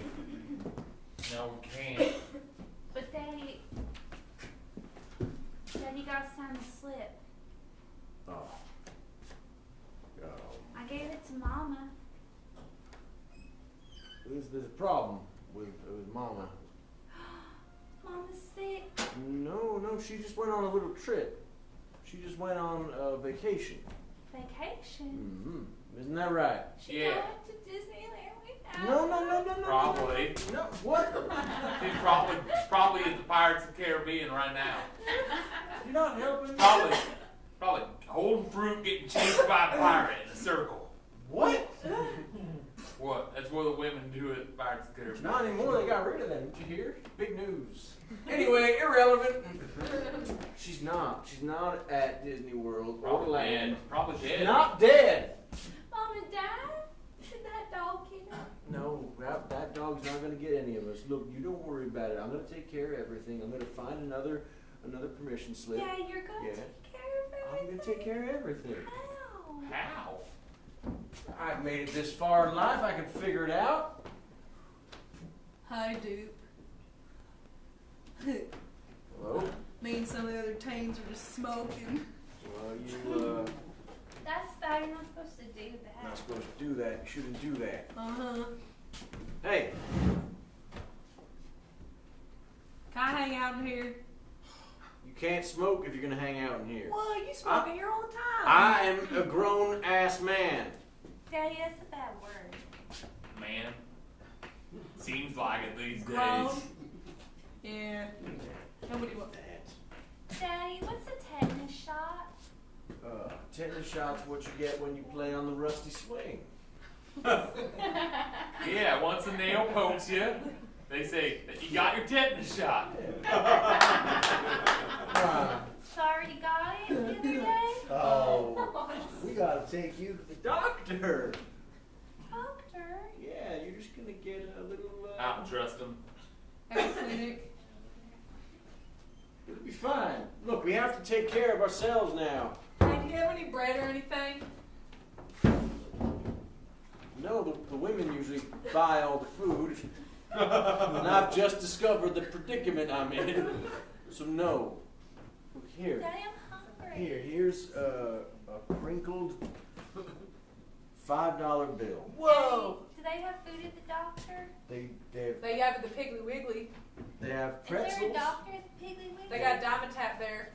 No, we can't. But Daddy gotta sign the slip. Oh. Oh. I gave it to Mama. There's a problem with Mama. Mama's sick. No, she just went on a little trip. She just went on a vacation. Vacation. Isn't that right? She Yeah. went to Disneyland without No. Probably. No, what? She's probably at the Pirates of the Caribbean right now. You're not helping me. Probably holding fruit, getting chased by a pirate in a circle. What? What? That's what the women do at the Pirates of the Caribbean. Not anymore. They got rid of them. Did you hear? Big news. Anyway, irrelevant. She's not. She's not at Disney World or Probably land. dead. Probably dead. Not dead. Mama died? Did that dog get her? No, that dog's not going to get any of us. Look, you don't worry about it. I'm going to take care of everything. I'm going to find another permission slip. Yeah, you're going to Yeah. take care of everything? I'm going to take care of everything. How? How? I've made it this far in life. I can figure it out. Hi, Dupe. Hello? Me and some of the other teens are just smoking. Well, you That's bad. You're not supposed to do that. not supposed to do that. You shouldn't do that. Uh-huh. Hey, Can I hang out in here? you can't smoke if you're going to hang out in here. Well, you smoke in here all the time. I am a grown-ass man. Daddy, that's a bad word. Man. Seems like it these Grown. days. Yeah. Nobody wants Daddy, what's a tetanus shot? Tetanus shot's what you get when you play on the rusty swing. Yeah, once a nail pokes you, they say that you got your tetanus shot. Sorry you got it the other day? Oh, we gotta take you to the doctor. Doctor? Yeah, you're just gonna get a little. I don't trust them. at the clinic. It'll be fine. Look, we have to take care of ourselves now. Hey, do you have any bread or anything? No, the women usually buy all the food. And I've just discovered the predicament I'm in. So no. Look here. Daddy, I'm hungry. Here's a crinkled $5 bill. Whoa! Do they have food at the doctor? They have the Piggly Wiggly. They have Is there a pretzels. doctor at the Piggly Wiggly? They got Dimetap there.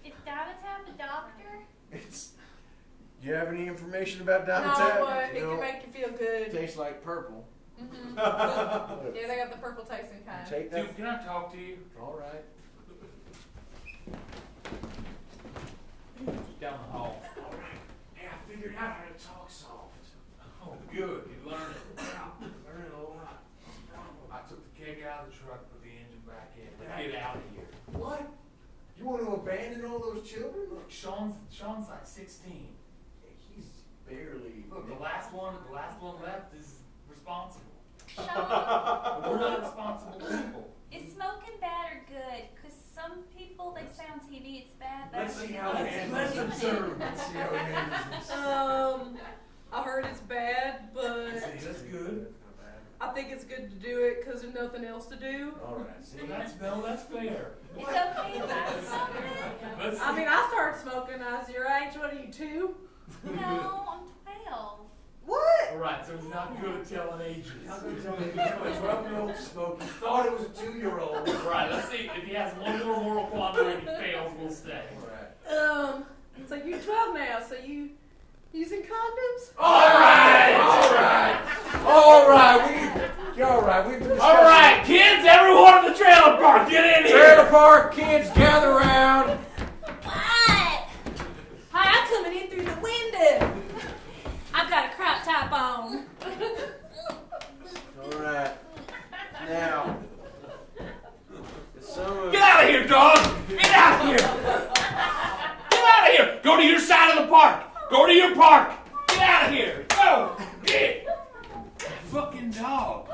Is Dimetap a doctor? Do you have any information about No, Dimetap? but it can make you feel good. Tastes like purple. Mm-hmm. Yeah, they got the purple tasting kind. Take that. Dude, can I talk to you? All right. Down the hall. All right. Hey, I figured out how to talk soft. Oh, good. You learned it. Learning a lot. I took the keg out of the truck, put the engine back in. Let's get out of here. What? You want to abandon all those children? Look, Sean's like 16. He's barely. Look, the last one left is responsible. Sean, But we're not responsible people. is smoking bad or good? Because some people, they say on TV it's bad. but Let's I see don't how know it if ends. it's Let's doing it. observe. Let's see how it ends. I heard it's bad, but See, that's good. I think it's good to do it because there's nothing else to do. All right. See, That's fair. It's okay if I smoke it? Let's I mean, I started smoking when I was your age. What are you, 2? No, I'm 12. What? right, so he's not good at telling ages. I'm going to tell you, a 12-year-old Smokey thought it was a 2-year-old. Right, let's see. If he has one more moral quandary and he fails, we'll stay. So you're 12 now, so you using condoms? All right! All right, kids, everyone in the trailer park, get in here! Trailer park kids, gather around. What? Hi, I'm coming in through the window. I've got a crop top on. All right. Now, Get out of here, dog! Get out of here! Get out of here! Go to your side of the park! Go to your park! Get out of here! Go! Get! Fucking dog!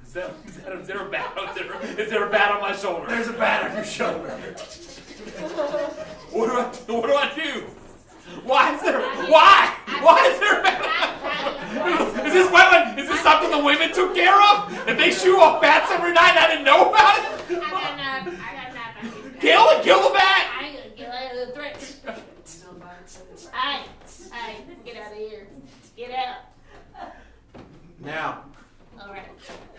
Is there a bat? Is there a bat on my shoulder? There's a bat on your shoulder. What do I do? Why is there a bat on my shoulder? Is this something the women took care of? And they shoot off bats every night and I didn't know about it? I got enough. Kill the bat! I ain't gonna kill it. Threats. Hey, get out of here. Get out. Now, All right.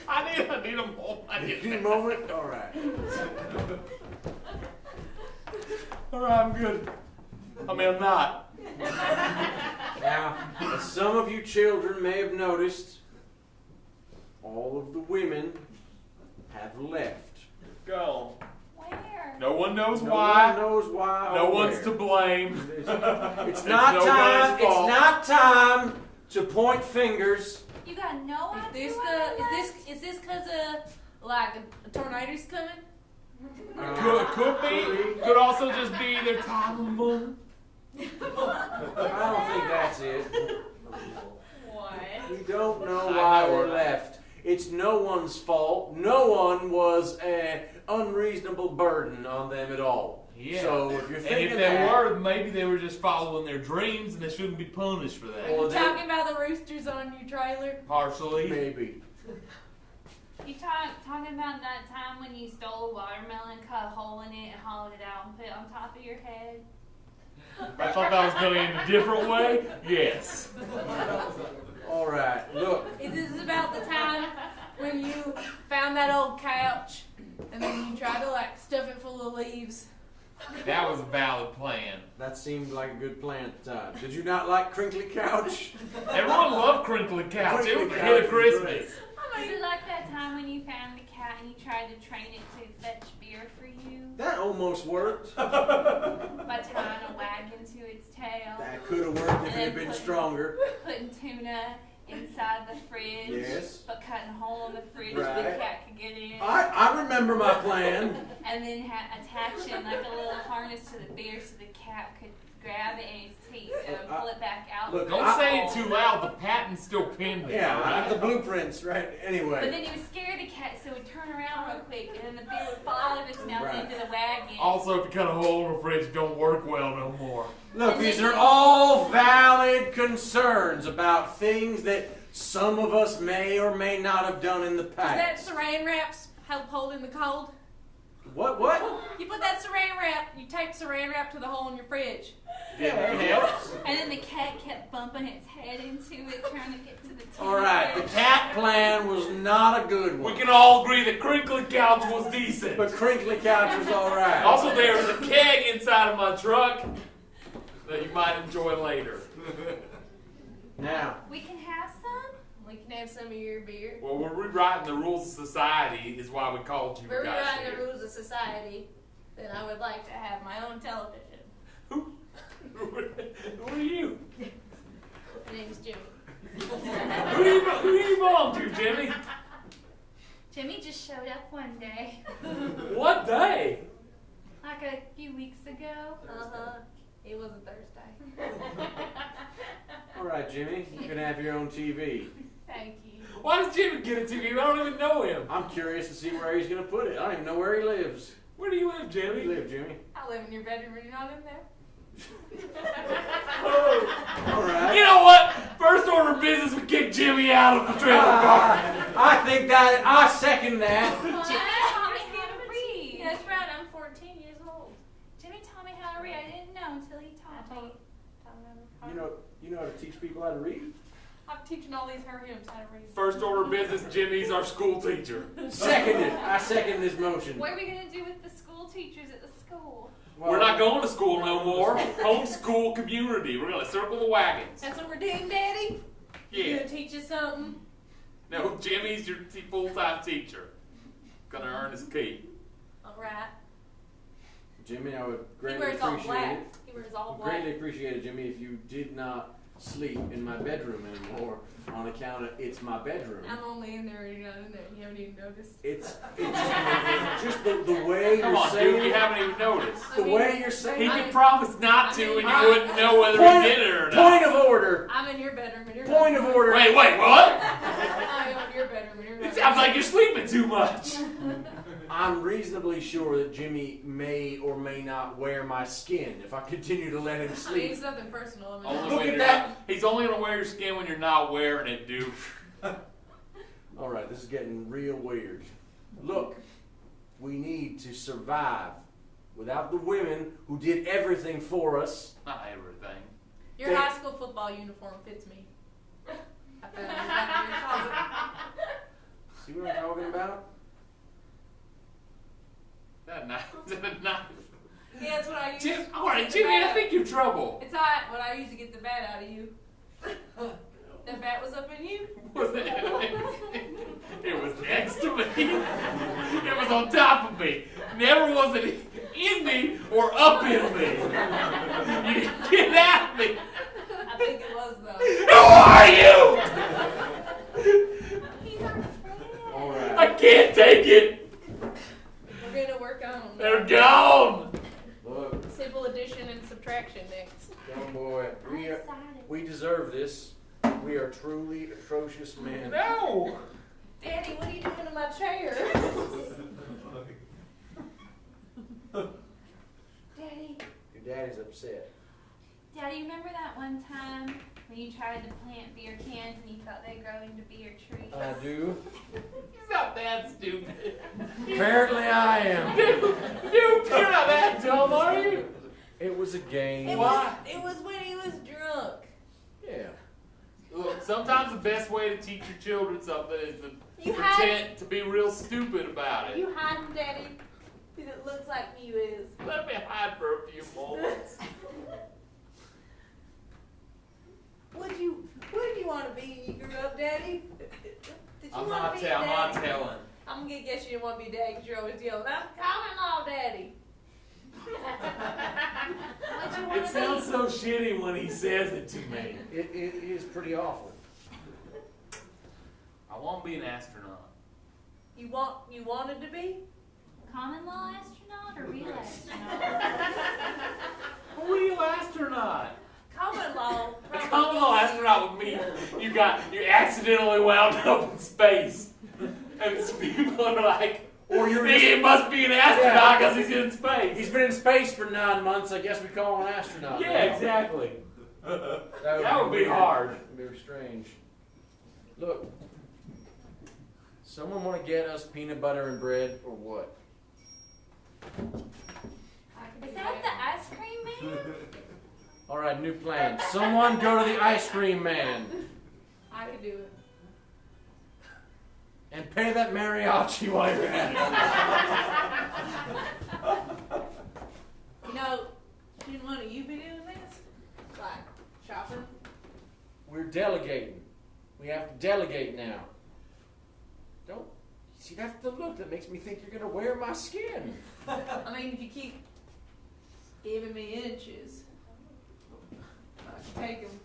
I need a moment. I need a moment. All right. All right, I'm good. I mean, I'm not. Now, as some of you children may have noticed, all of the women have left. Go. Where? No one knows No why. one knows why. No or one's where. to blame. It's not time. nobody's fault. It's not time to point fingers. You got no idea. Is this because of like a tornado's coming? Could be. Could also just be their time of the month. I don't think that's it. What? We don't know I why know, they right? left. It's no one's fault. No one was an unreasonable burden on them at all. Yeah. So if you're And thinking if they that, were, maybe they were just following their dreams and they shouldn't be punished for that. Are you Well, then- talking about the roosters on your trailer? Partially. maybe. You talking about that time when you stole a watermelon, cut a hole in it, and hollowed it out and put it on top of your head? I thought that was going in a different way. Yes. All right. Look. Is this about the time when you found that old couch and then you tried to like stuff it full of leaves? That was a valid plan. That seemed like a good plan at the time. Did you not like Crinkly Couch? Everyone loved Crinkly Couch. It was Crinkly a hit Couch of was Christmas. Is it like that time when you found the cat and you tried to train it to fetch beer for you That almost worked. by tying a wagon to its tail, That could have worked if it had been stronger. putting tuna inside the fridge, Yes. but cutting a hole in the fridge so the Right. cat could get in, I remember my plan. and then attaching like a little harness to the beer so the cat could grab it in its teeth and pull it back out. Look, Don't say it too loud. The patent's still pending. Yeah, I have right? the blueprints, right? But Anyway. then he would scare the cat, so it would turn around real quick, and then the beer would fall out of its mouth Right. into the wagon. Also, if you cut a hole in the fridge, don't work well no more. Look, these are all valid concerns about things that some of us may or may not have done in the Does that past. saran wrap's help hold in the cold? What? You put that saran wrap, you tape saran wrap to the hole in your fridge. Yeah, it helps. And then the cat kept bumping its head into it, trying to get to the TV. All right, the cat plan was not a good We one. can all agree that Crinkly Couch was decent. But Crinkly Couch was all right. Also, there was a keg inside of my truck that you might enjoy later. Now, We can have some? We can have some of your beer. Well, we're rewriting the rules of society, is why we called you We're guys rewriting the here. rules of society. Then I would like to have my own television. Who are you? My name's Jimmy. Who do you belong to, Jimmy? Jimmy just showed up one day, What day? like a few weeks ago. It was a Thursday. all right, Jimmy, you can have your own TV. Thank you. Why does Jimmy get it to you? I don't even know him. I'm curious to see where he's going to put it. I don't even know where he lives. Where do you live, Where Jimmy? do you live, Jimmy? I live in your bedroom and you're not in there. All right. You know what? First order of business, we kick Jimmy out of the trailer park. I second that. Jimmy taught me how to read. Yeah, that's right. I'm 14 years old. Jimmy taught me how to read. I didn't know until he taught me. You You know how to teach people how to read? I'm teaching all these her hymns how to read. First order of business, Jimmy's our school teacher. Seconded. I second this motion. What are we gonna do with the school teachers at the school? Well, We're not going to school no more. Homeschool community. We're going to circle the wagons. That's what we're doing, Daddy? You Yeah. gonna teach us something? No, Jimmy's your full-time teacher. Gonna earn his keep. Alright. Jimmy, I would He greatly wears all appreciate black. it. He wears all Would black. greatly appreciate it, Jimmy, if you did not sleep in my bedroom anymore on account of it's my bedroom. I'm only in there, you're not in there. You haven't even noticed. It's just the way Come you're on, saying dude. You it. haven't even noticed. The way you're saying He it. could promise not to, and you wouldn't know whether Point he of- did it or not. Point of order. I'm in your bedroom and you're Point not. of order. Wait, what? I'm in your bedroom and you're not. It sounds like you're sleeping too much. I'm reasonably sure that Jimmy may or may not wear my skin if I continue to let him I mean, sleep. it's nothing personal. I mean, Only Look when at you're that. not- he's only gonna wear your skin when you're not wearing it, dude. All right, this is getting real weird. Look, we need to survive without the women who did everything for us. Not everything. your high school football uniform fits me. I found it in the back of your closet. See what I'm talking about? That knife. Yeah, that's what I use. Jim, all right, Jimmy, I think you're trouble. It's hot, but I used to get the bat out of you. That bat was up in you? Was it? It was next to me. It was on top of me. Never was it in me or up in me. You get at me. I think it was, though. Who are you? He's our friend. All right. I can't take it. We're going to work on They're gone. Look, simple addition and subtraction next. young boy, I'm excited. we deserve this. We are truly atrocious men. No. Daddy, what are you doing to my chair? Daddy, Your daddy's upset. Daddy, remember that one time when you tried to plant beer cans and you thought they'd grow into beer trees? I do. He's not that stupid. Apparently I am. Dude, you're not that dumb, are you? It was a game. Why? It was when he was drunk. Yeah. Look, sometimes the best way to teach your children something is to You pretend to be real stupid about it. You hide him, Daddy. Because it looks like you is. Let me hide for a few moments. What did you want to be when you grew up, Daddy? Did you I'm want not to be telling. I'm not Daddy? telling. I'm gonna guess you didn't want to be Daddy because you're always yelling, I'm calling all Daddy. What'd you want It to sounds be? so shitty when he says it to me. It is pretty awful. I want to be an astronaut. You wanted to be? Common law astronaut or real astronaut? A real astronaut. Common law. A common law astronaut would mean you accidentally wound up in space, and people are like, Or you're he must be an astronaut because he's in space. He's been in space for 9 months. I guess we call him an astronaut. Yeah, exactly. That would be weird. hard. Very strange. Look, someone want to get us peanut butter and bread or what? Is that the ice cream man? All right, new plan. Someone go to the ice cream man I could do it. and pay that mariachi while you're at it. You know, shouldn't one of you be doing this? Like, shopping? We're delegating. We have to delegate now. Don't see that's the look that makes me think you're gonna wear my skin. I mean, if you keep giving me inches, I can take them.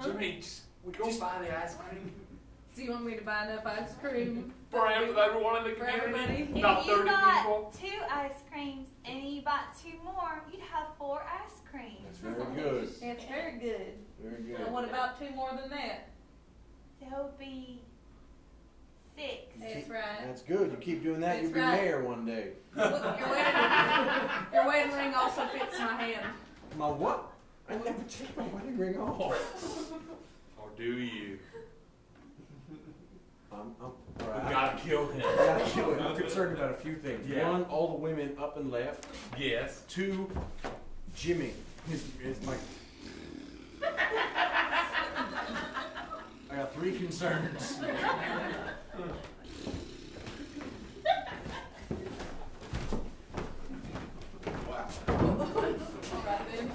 Jimmy, we go buy the ice cream So you want me to buy enough ice cream for everyone in the for community. everybody? About If you 30 bought people. 2 ice creams and you bought 2 more, you'd have 4 ice creams. That's very good. That's very good. Very good. And what about 2 more than that? There'll be 6. That's right. That's good. You keep doing that, That's you'll be right. mayor one day. Look, your wedding ring also fits my hand. My what? I never take my wedding ring off. Or do you? All We right. gotta kill him. I gotta kill it. I'm concerned about a few things. Yeah. 1, all the women up and left. Yes. 2, Jimmy is my. three concerns. Alright then.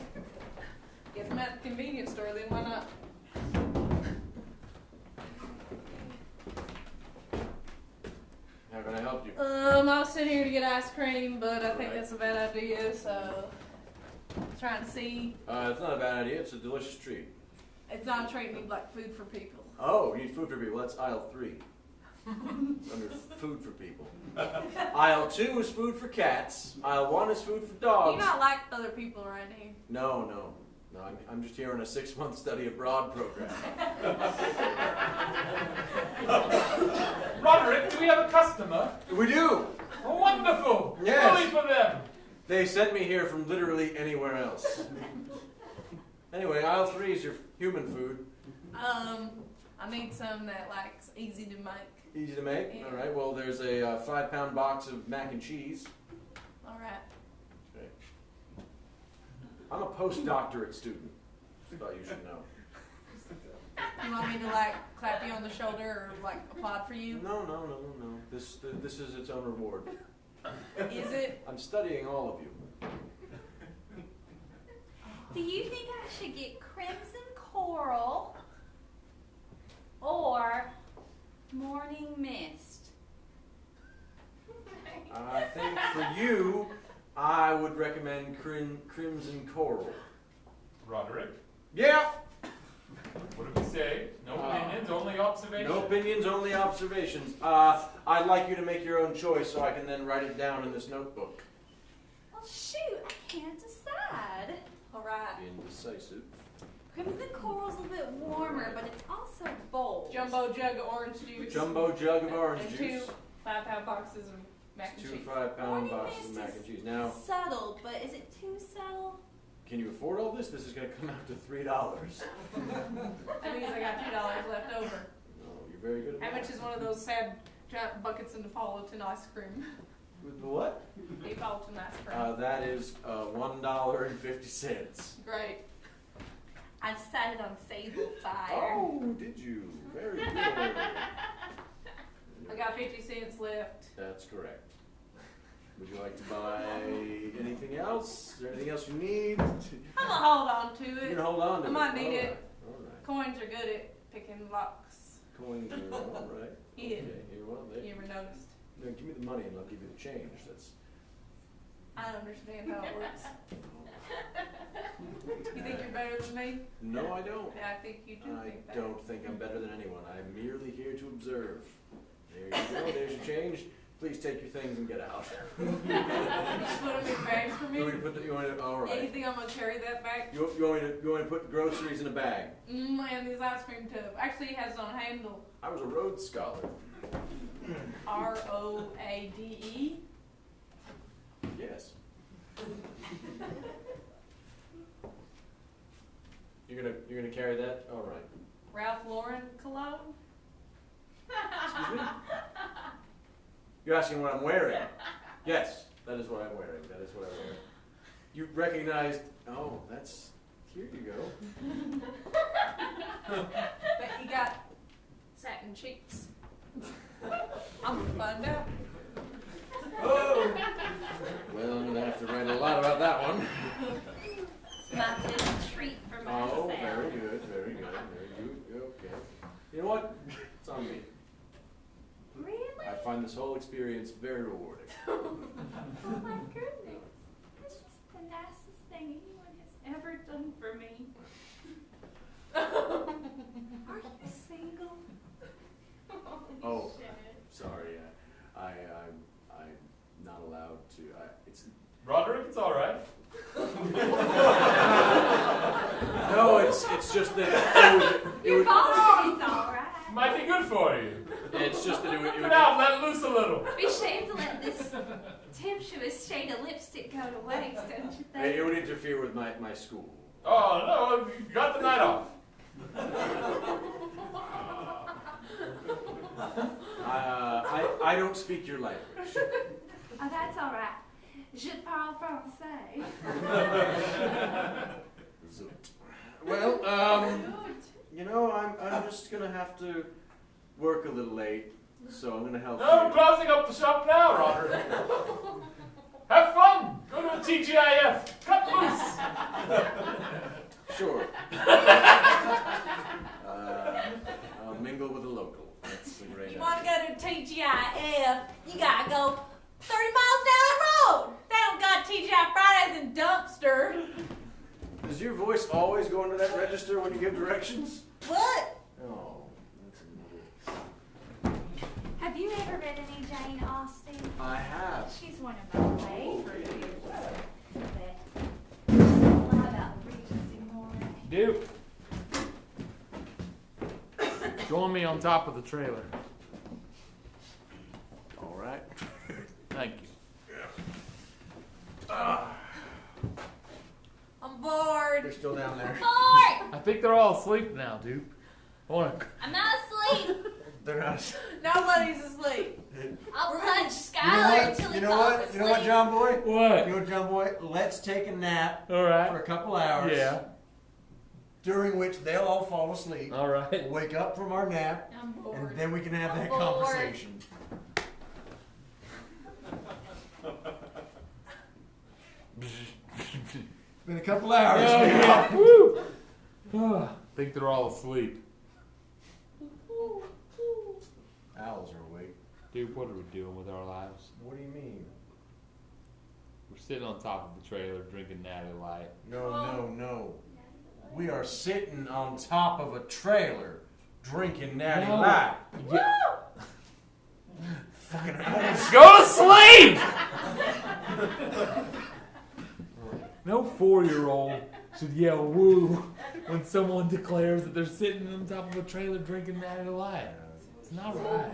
Get them at the convenience store then, why not? How can I help you? I was sitting here to get ice cream, but I think that's a bad idea, so trying to see. It's not a bad idea. It's a delicious treat. It's not a treat, we need like food for people. Oh, you need food for people. That's aisle 3. It's under food for people. Aisle 2 is food for cats. Aisle 1 is food for Do dogs. you not like other people around here? No. I'm just here on a 6-month study abroad program. Roderick, do we have a customer? We do. Wonderful. Yes. Only for them. They sent me here from literally anywhere else. Anyway, aisle 3 is your human food. I need some that like's easy to make. Easy to make. Yeah. All right. Well, there's a 5-pound box of mac and cheese. Alright. Okay. I'm a postdoctorate student. Just thought you should know. You want me to like clap you on the shoulder or like applaud for you? No. This is its own reward. Is it? I'm studying all of you. Do you think I should get crimson coral or morning mist? I think for you, I would recommend crimson coral. Roderick, Yeah. what did we say? No opinions, only observations. No opinions, only observations. I'd like you to make your own choice so I can then write it down in this notebook. Well, shoot, I can't decide. Alright. Indecisive. Crimson coral's a bit warmer, but it's also bold. Jumbo jug of orange juice. Jumbo jug of orange and juice. 2 5-pound boxes of mac and 2 cheese. 5-pound Morning boxes of mist mac is and cheese. Now, subtle, but is it too subtle? can you afford all this? This is going to come out to $3. That means I got $2 left over. No, you're very good at How math. much is one of those sad giant buckets in Neapolitan ice cream? With the what? Neapolitan ice cream. That is $1.50. Great. I decided on sable fire. Oh, did you? Very good. I got 50 cents left. That's correct. Would you like to buy anything else? Is there anything else you need? I'm gonna hold on to You it. can hold on to I it. might need All it. right, all right. Coins are good at picking locks. Coins are all right. Yeah. Okay, here, well, You ever noticed? no, give me the money and I'll give you the change. That's. I don't understand how it works. You think you're better than me? No, I don't. Yeah, I think you do I think that. don't think I'm better than anyone. I'm merely here to observe. There you go. There's your change. Please take your things and get out. You just put them in bags for You want me me? to put the, you want to, all right. Anything I'm gonna carry that bag? You want me to put groceries in a bag? And this ice cream tub. Actually, it has its own handle. I was a Rhodes Scholar. ROADE. Yes. You're gonna carry that? All right. Ralph Lauren cologne. Excuse me? You're asking what I'm wearing? Yes, that is what I'm wearing. That is what I'm wearing. You recognized? Oh, that's. Here you go. But you got satin cheeks. I'm gonna find out. Oh. Well, I'm gonna have to write a lot about that one. It's my little treat for myself. Oh, very good, very good, very good. Okay. You know what? It's on me. Really? I find this whole experience very rewarding. Oh my goodness. This is the nicest thing anyone has ever done for me. Are you single? Oh, sorry. I'm not allowed to. It's Roderick, it's all right. no. It's just that Your boss said it's alright. Might be good for you. It's just that it would. Get out, let loose a little. Be ashamed to let this tempestuous shade of lipstick go to waste, don't you think? It would interfere with my school. Oh, no, you got the night off. I don't speak your language. Oh, that's alright. Je parle français. Well, You know, I'm just gonna have to work a little late, so I'm gonna help No, we're you. closing up the shop now, Roger. Have fun. Go to the TGIF. Cut loose. Sure. I'll mingle with a local. That's a great You idea. want to go to TGIF, you gotta go 30 miles down the road. They don't got TGI Fridays in Dumpster. Does your voice always go into that register when you give directions? What? Oh, that's annoying. Have you ever read any Jane Austen? I have. She's one of my favorites. But there's a lot about Regency Moore. Duke. Join me on top of the trailer. All right. Thank you. I'm bored. They're still down there. Bored! I think they're all asleep now, Duke. I wanna... I'm not asleep. They're not. Nobody's asleep. I'll We're punch gonna- Skylar until he You know falls what? asleep. You know what, John Boy? What? You know what, John Boy? Let's take a nap All for right. a couple hours. Yeah. During which they'll all fall asleep. All right. We'll wake up from our nap, I'm bored. and then we can have I'm that bored. conversation. Been a couple hours. Oh, man. yeah. Woo. I think they're all asleep. Owls are awake. Dude, what are we doing with our lives? What do you mean? We're sitting on top of the trailer drinking Natty Light. No. We are sitting on top of a trailer drinking Natty No. Light. Yeah. Fucking owls. Go to sleep! No 4-year-old should yell woo when someone declares that they're sitting on top of a trailer drinking Natty Light. It's not right.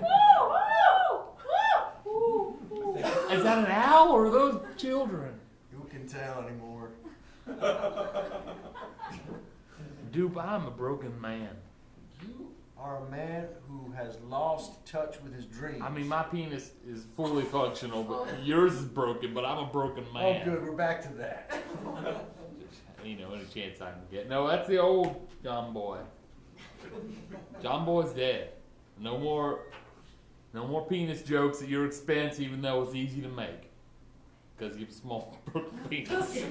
Is that an owl or are those children? Who can tell anymore? Dupe, I'm a broken man. You are a man who has lost touch with his dreams. I mean, my penis is fully functional, but yours is broken, but I'm a broken man. Oh, good. We're back to that. You know, any chance I can get. No, that's the old John Boy. John Boy's dead. No more penis jokes at your expense, even though it's easy to make. Because you have a small broken penis.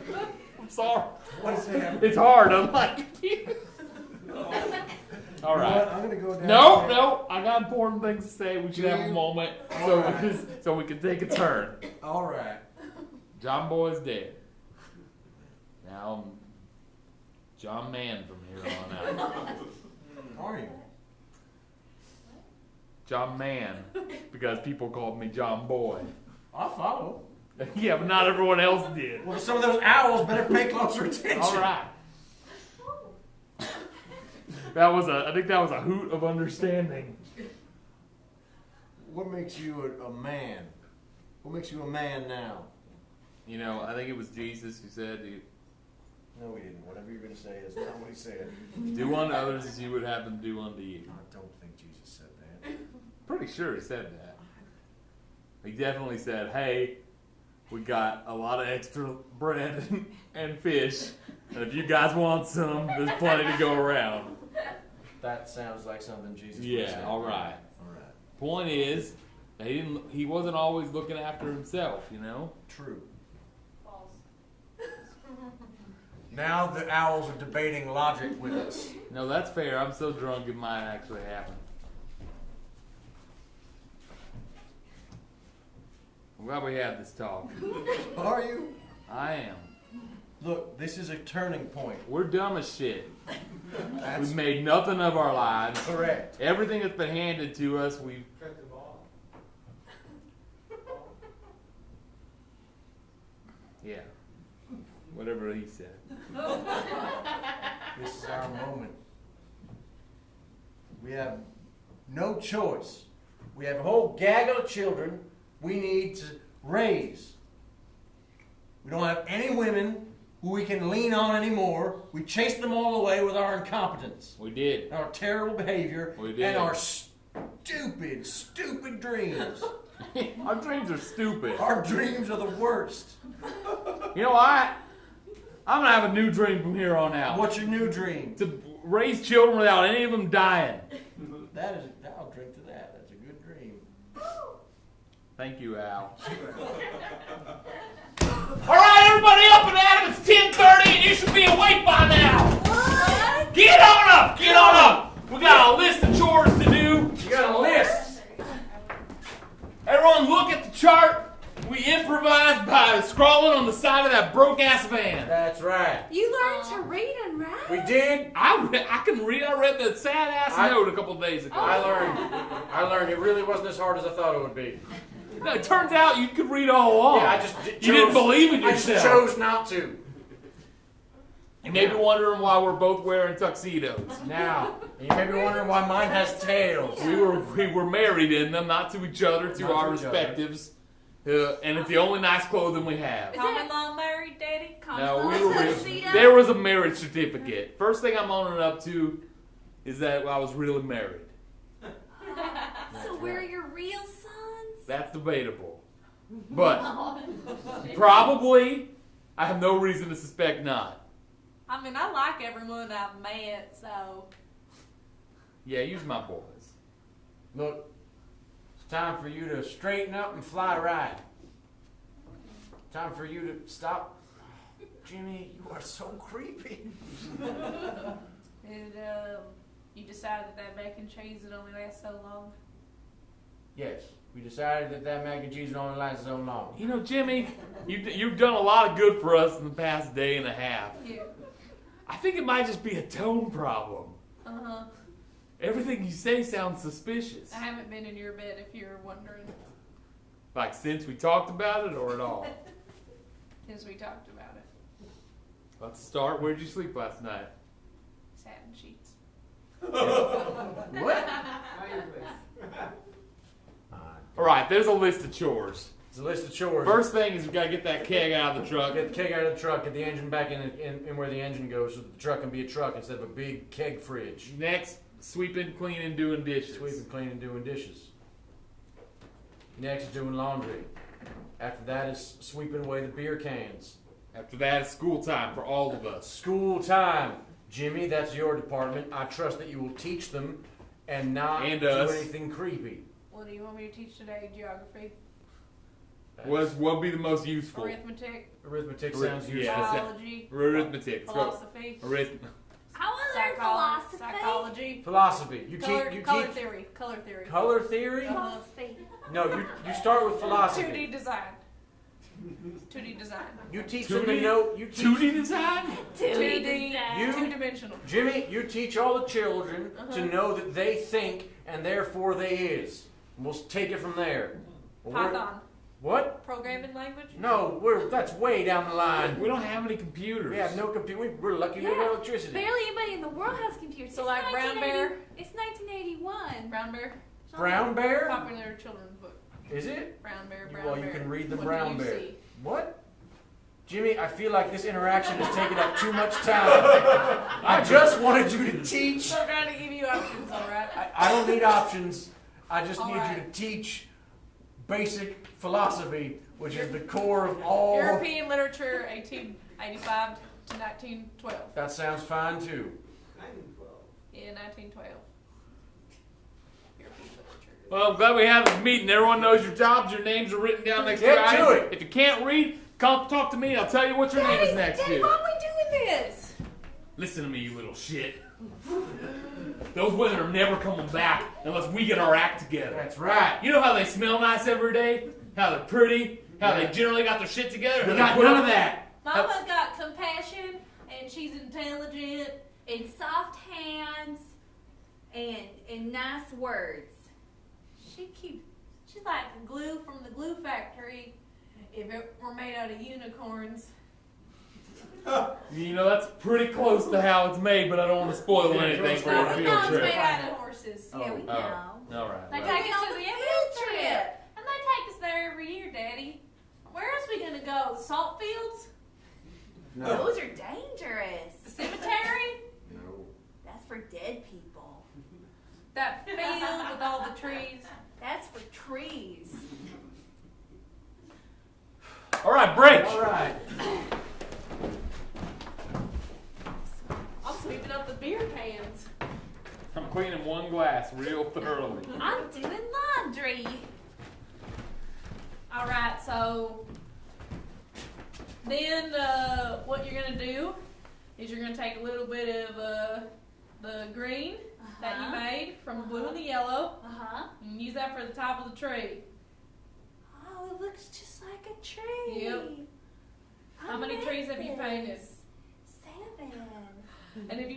I'm sorry. What is that? It's hard. I'm like, all You know what? right. I'm gonna go down. No, I got important things to say. We should have a you? moment All right. so we can take a turn. All right. John Boy's dead. Now I'm John Man from here on out. Are you? John Man, because people called me John Boy. I'll follow. Yeah, but not everyone else did. Well, some of those owls better pay closer attention. All right. I think that was a hoot of understanding. What makes you a man? What makes you a man now? You know, I think it was Jesus who said, No, he didn't. Whatever you're gonna say is not what he said. "Do unto others as you would have them do unto you." I don't think Jesus said that. Pretty sure he said that. He definitely said, "Hey, we got a lot of extra bread and fish, and if you guys want some, there's plenty to go around." That sounds like something Jesus would say. Yeah, all right. All right. Point is, he wasn't always looking after himself, you know? True. False. Now the owls are debating logic with us. No, that's fair. I'm so drunk it might actually happen. I'm glad we had this talk. Are you? I am. Look, this is a turning point. We're dumb as shit. That's We've made nothing of our lives. correct. Everything that's been handed to us, we've... Cut the ball. Yeah. Whatever he said. This is our moment. We have no choice. We have a whole gaggle of children we need to raise. We don't have any women who we can lean on anymore. We chased them all away with our incompetence, We did. our terrible behavior, We did. and our stupid, stupid dreams. Our dreams are stupid. Our dreams are the worst. You know what? I'm gonna have a new dream from here on out. What's your new dream? raise children without any of them dying. I'll drink to that. That's a good dream. Thank you, Al. All right, everybody up and at 'em. It's 10:30 and you should be awake by now. What? Get on up. Get on up. We got a list of chores to do. You got a list. Everyone look at the chart. We improvised by scrawling on the side of that broke-ass van. That's right. You learned to read and write? We did. I can read. I read that sad-ass note a couple days ago. I learned it really wasn't as hard as I thought it would be. No, it turns out you could read all along. Yeah, I just You didn't believe in yourself. I just chose not to. You may be wondering why we're both wearing tuxedos. Now, you may be wondering why mine has tails. We were married in them, not to each other, to Not to our each other. respectives. And it's the only nice clothing we have. Common law married, Daddy? No, there was a marriage certificate. First thing I'm owning up to is that I was really married. So we're your real sons? That's debatable. But probably, I have no reason to suspect not. I mean, I like everyone I've met, so. Yeah, use my boys. Look, it's time for you to straighten up and fly right. Time for you to stop. Jimmy, you are so creepy. And you decided that mac and cheese would only last so long? Yes, we decided that mac and cheese would only last so long. You know, Jimmy, you've done a lot of good for us in the past day and a half. Yeah. I think it might just be a tone problem. Uh-huh. Everything you say sounds suspicious. I haven't been in your bed, if you're wondering, Like since we talked about it or at all? since we talked about it. Let's start. Where'd you sleep last night? Satin sheets. What? All right, there's a list of chores. It's a list of chores. First thing is we gotta get that keg out of the truck. Get the keg out of the truck, get the engine back in where the engine goes so that the truck can be a truck instead of a big keg fridge. Next, sweeping, cleaning, doing dishes. Sweeping, cleaning, doing dishes. Next is doing laundry. After that is sweeping away the beer cans. After that, it's school time for all of us. School time. Jimmy, that's your department. I trust that you will teach them and not And do us. anything creepy. What do you want me to teach today? Geography? What would be the most useful? Arithmetic? Arithmetic sounds useful. Yeah. Biology? Arithmetic. Philosophy? I want to learn philosophy. Psychology? Philosophy. You Color, teach color theory. Color theory. color theory? Philosophy. No, you start with philosophy. 2D design. 2D design. You teach them to know. You teach 2D design? 2D. You- Two-dimensional. Jimmy, you teach all the children to know that they think and therefore they is. We'll take it from there. Well, we're- Python. What? Programming language? No, that's way down the line. We don't have any computers. We have no computer. We're lucky we have Yeah. electricity. Barely anybody in the world has computers. So It's like Brown Bear? It's 1981. Brown Bear? Brown Bear? Popular children's book. Is it? Brown Bear, Brown Well, Bear. you can read the What Brown do you Bear. see? What? Jimmy, I feel like this interaction has taken up too much time. I just wanted you to teach. So I'm trying to give you options, alright? I don't need options. I just need you to Alright. teach basic philosophy, which is the core of all. European literature, 1885 to 1912. That sounds fine too. 1912. Yeah, 1912. European literature. Well, I'm glad we had this meeting. Everyone knows your jobs. Your names are written down next to Get your to items. it. If you can't read, come talk to me. I'll tell you what your name is next Daddy, to. why are we doing this? Listen to me, you little shit. Those women are never coming back unless we get our act together. That's right. You know how they smell nice every day? How they're pretty? How they generally got their shit together? We got none of that. Mama's got compassion, and she's intelligent. And soft hands and nice words. She's like glue from the glue factory if it were made out of unicorns. You know, that's pretty close to how it's made, but I don't want to spoil anything for your No, field it's made trip. out of horses. Yeah, we know. All right. They well. take us to the field trip. And they take us there every year, Daddy. Where else are we going to go? The salt fields? No. Those are dangerous. The cemetery? No. That's for dead people. That field with all the trees? That's for trees. All right, break. All right. I'm sweeping up the beer cans. cleaning one glass real thoroughly. I'm doing laundry. All right, so then what you're gonna do is you're gonna take a little bit of the green that you made from the blue and the yellow, and use that for the top of the tree. Oh, it looks just like a tree. Yep. How many trees have you painted? 7. And if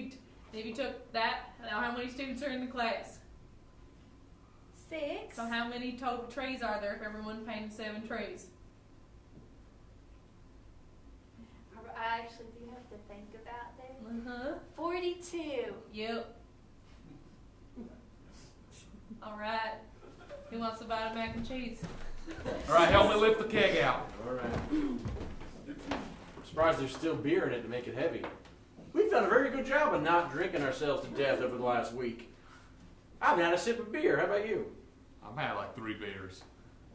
you took that, now how many students are in the class? 6. So how many total trees are there if everyone painted 7 trees? I actually do have to think about this. 42. Yep. All right. Who wants to buy the mac and cheese? All right, help me lift the keg out. All right. I'm surprised there's still beer in it to make it heavy. We've done a very good job of not drinking ourselves to death over the last week. I haven't had a sip of beer. How about you? I've had like 3 beers,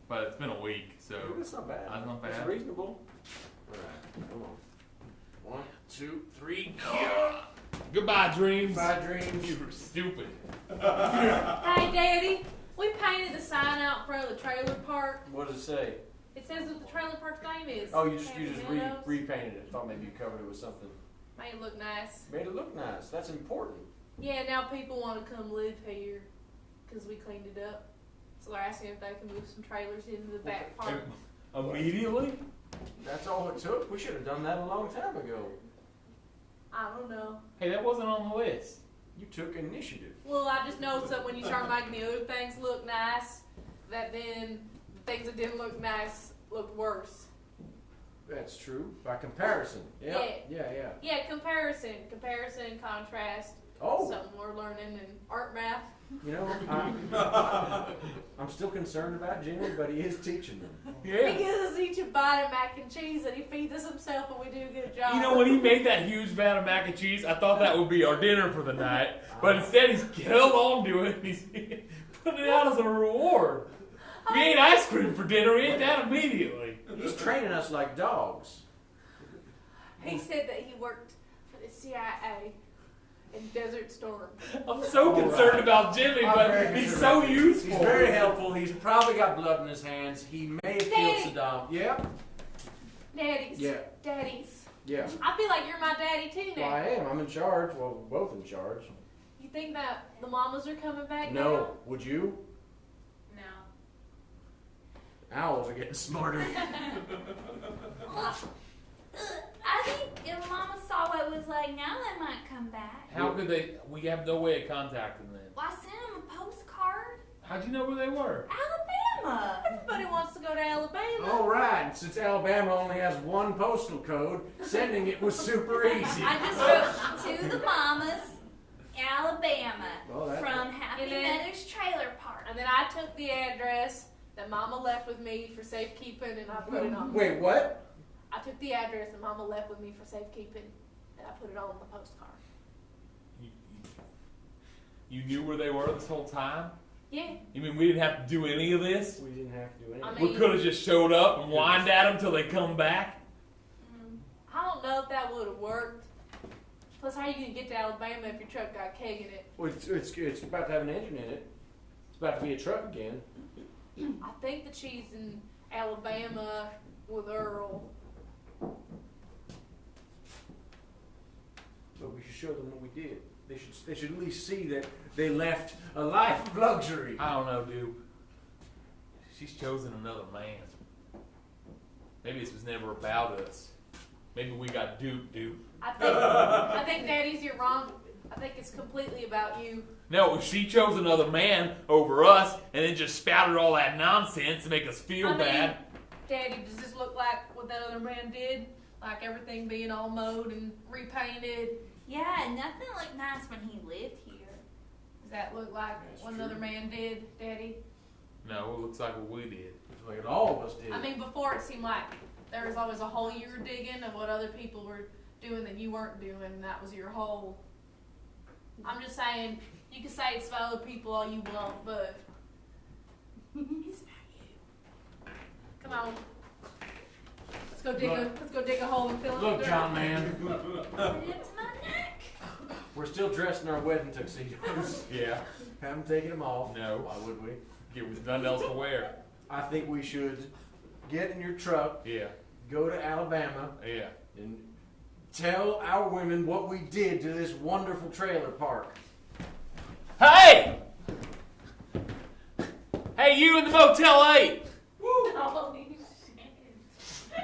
but it's been a week, so That's not bad. that's not That's bad. reasonable. All right, come on. 1, 2, 3, go. Goodbye, dreams. Bye, dreams. You were stupid. Hey, Daddy, we painted the sign out in front of the trailer park. What does it say? It says what the trailer park's name is. Oh, you just Meadows. repainted it. Thought maybe you covered it with something. Made it look nice. Made it look nice. That's important. Yeah, now people want to come live here because we cleaned it up. So they're asking if they can move some trailers into the back park. Immediately? That's all it took. We should have done that a long time ago. I don't know. Hey, that wasn't on the list. You took initiative. Well, I just noticed that when you start making the other things look nice, that then the things that didn't look nice looked worse. That's true. By comparison. Yep. Yeah. Yeah, comparison, contrast. Oh, Something we're learning in art math. you know, I'm still concerned about Jimmy, but he is teaching them. Yeah. He gives us each a bite of mac and cheese and he feeds us himself and we do a good job. You know, when he made that huge vat of mac and cheese, I thought that would be our dinner for the night. But instead, he's held on to it and he's putting it out as a reward. We ate ice cream for dinner. We ate that immediately. He's training us like dogs. He said that he worked for the CIA in Desert Storm. I'm so concerned about Jimmy, I'm but very he's concerned. so useful. He's very helpful. He's probably got blood in his hands. He may have killed Daddy. Saddam. Yep. Daddies. Yeah. Daddies. Yeah. I feel like you're my daddy too Well, now. I am. I'm in charge. Well, we're both in charge. You think that the mamas are coming back No. Would you? No. Owls are getting smarter. I think if Mama saw what it was like now, they might come back. How could they? We have no way of contacting them. Well, I sent them a postcard. How'd you know where they were? Alabama. Everybody wants to go to Alabama. All right. And since Alabama only has one postal code, sending it was super easy. I just wrote to the mamas, Alabama, Well, that- from Happy And then- Meadows Trailer Park. And then I took the address that Mama left with me for safekeeping and I put it on. Wait, what? I took the address that Mama left with me for safekeeping and I put it on the postcard. You knew where they were this whole time? Yeah. You mean we didn't have to do any of this? We didn't have to do anything. I We mean- could have just showed up and whined at them till they come back? I don't know if that would have worked. Plus, how are you going to get to Alabama if your truck got keg in it? Well, it's about to have an engine in it. It's about to be a truck again. I think that she's in Alabama with Earl. But we should show them what we did. They should at least see that they left a life of luxury. I don't know, dude. She's chosen another man. Maybe this was never about us. Maybe we got duped, dude. I think, Daddy's, you're wrong. I think it's completely about you. No, if she chose another man over us and then just spouted all that nonsense to make us feel I mean, bad. Daddy, does this look like what that other man did? Like everything being all mowed and repainted? Yeah, nothing looked nice when he lived here. Does that look like That's what true. another man did, Daddy? No, it looks like what we did. It's like all of us did. I mean, before it seemed like there was always a hole you were digging of what other people were doing that you weren't doing, and that was your hole. I'm just saying, you can say it's for other people all you want, but it's not you. Come on. Let's go dig a hole and fill it Look, with dirt. John, man. Put it up to my neck. We're still dressed in our wedding tuxedos. Yeah. Haven't taken them off. No. Why would we? There was nothing else to wear. I think we should get in your truck, Yeah. go to Alabama, Yeah. and tell our women what we did to this wonderful trailer park. Hey! Hey, you in the Motel 8! Holy shit.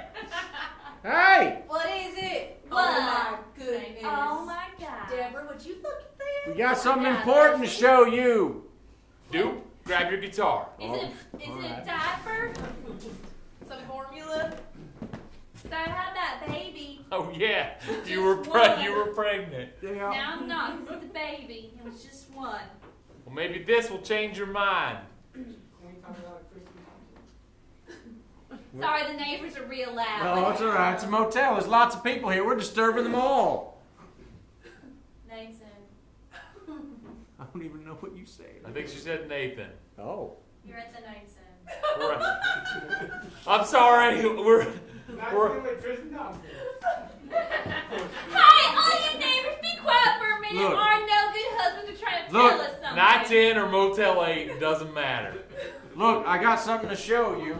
Hey! What is it? Oh my goodness. Oh my God. Deborah, would you look at We this? got something important to show you. Dude, grab your guitar. Is it a diaper? Some formula? So how about baby? Oh yeah, you Just were one. you were pregnant. No, I'm not. This is a baby. It was just one. Well, maybe this will change your mind. Can we talk about Christmas? Sorry, the neighbors are real loud. No, it's all right. It's a motel. There's lots of people here. We're disturbing them all. Nathan. I don't even know what you said. I think she said Nathan. Oh. You're at the Nathan. Right. I'm sorry. We're Not We're- doing what Tristan Thompson. Hey, all you neighbors, be quiet for a minute. Look. Our no good husbands are trying to Look. tell us something. 910 or Motel 8. It doesn't matter. Look, I got something to show you.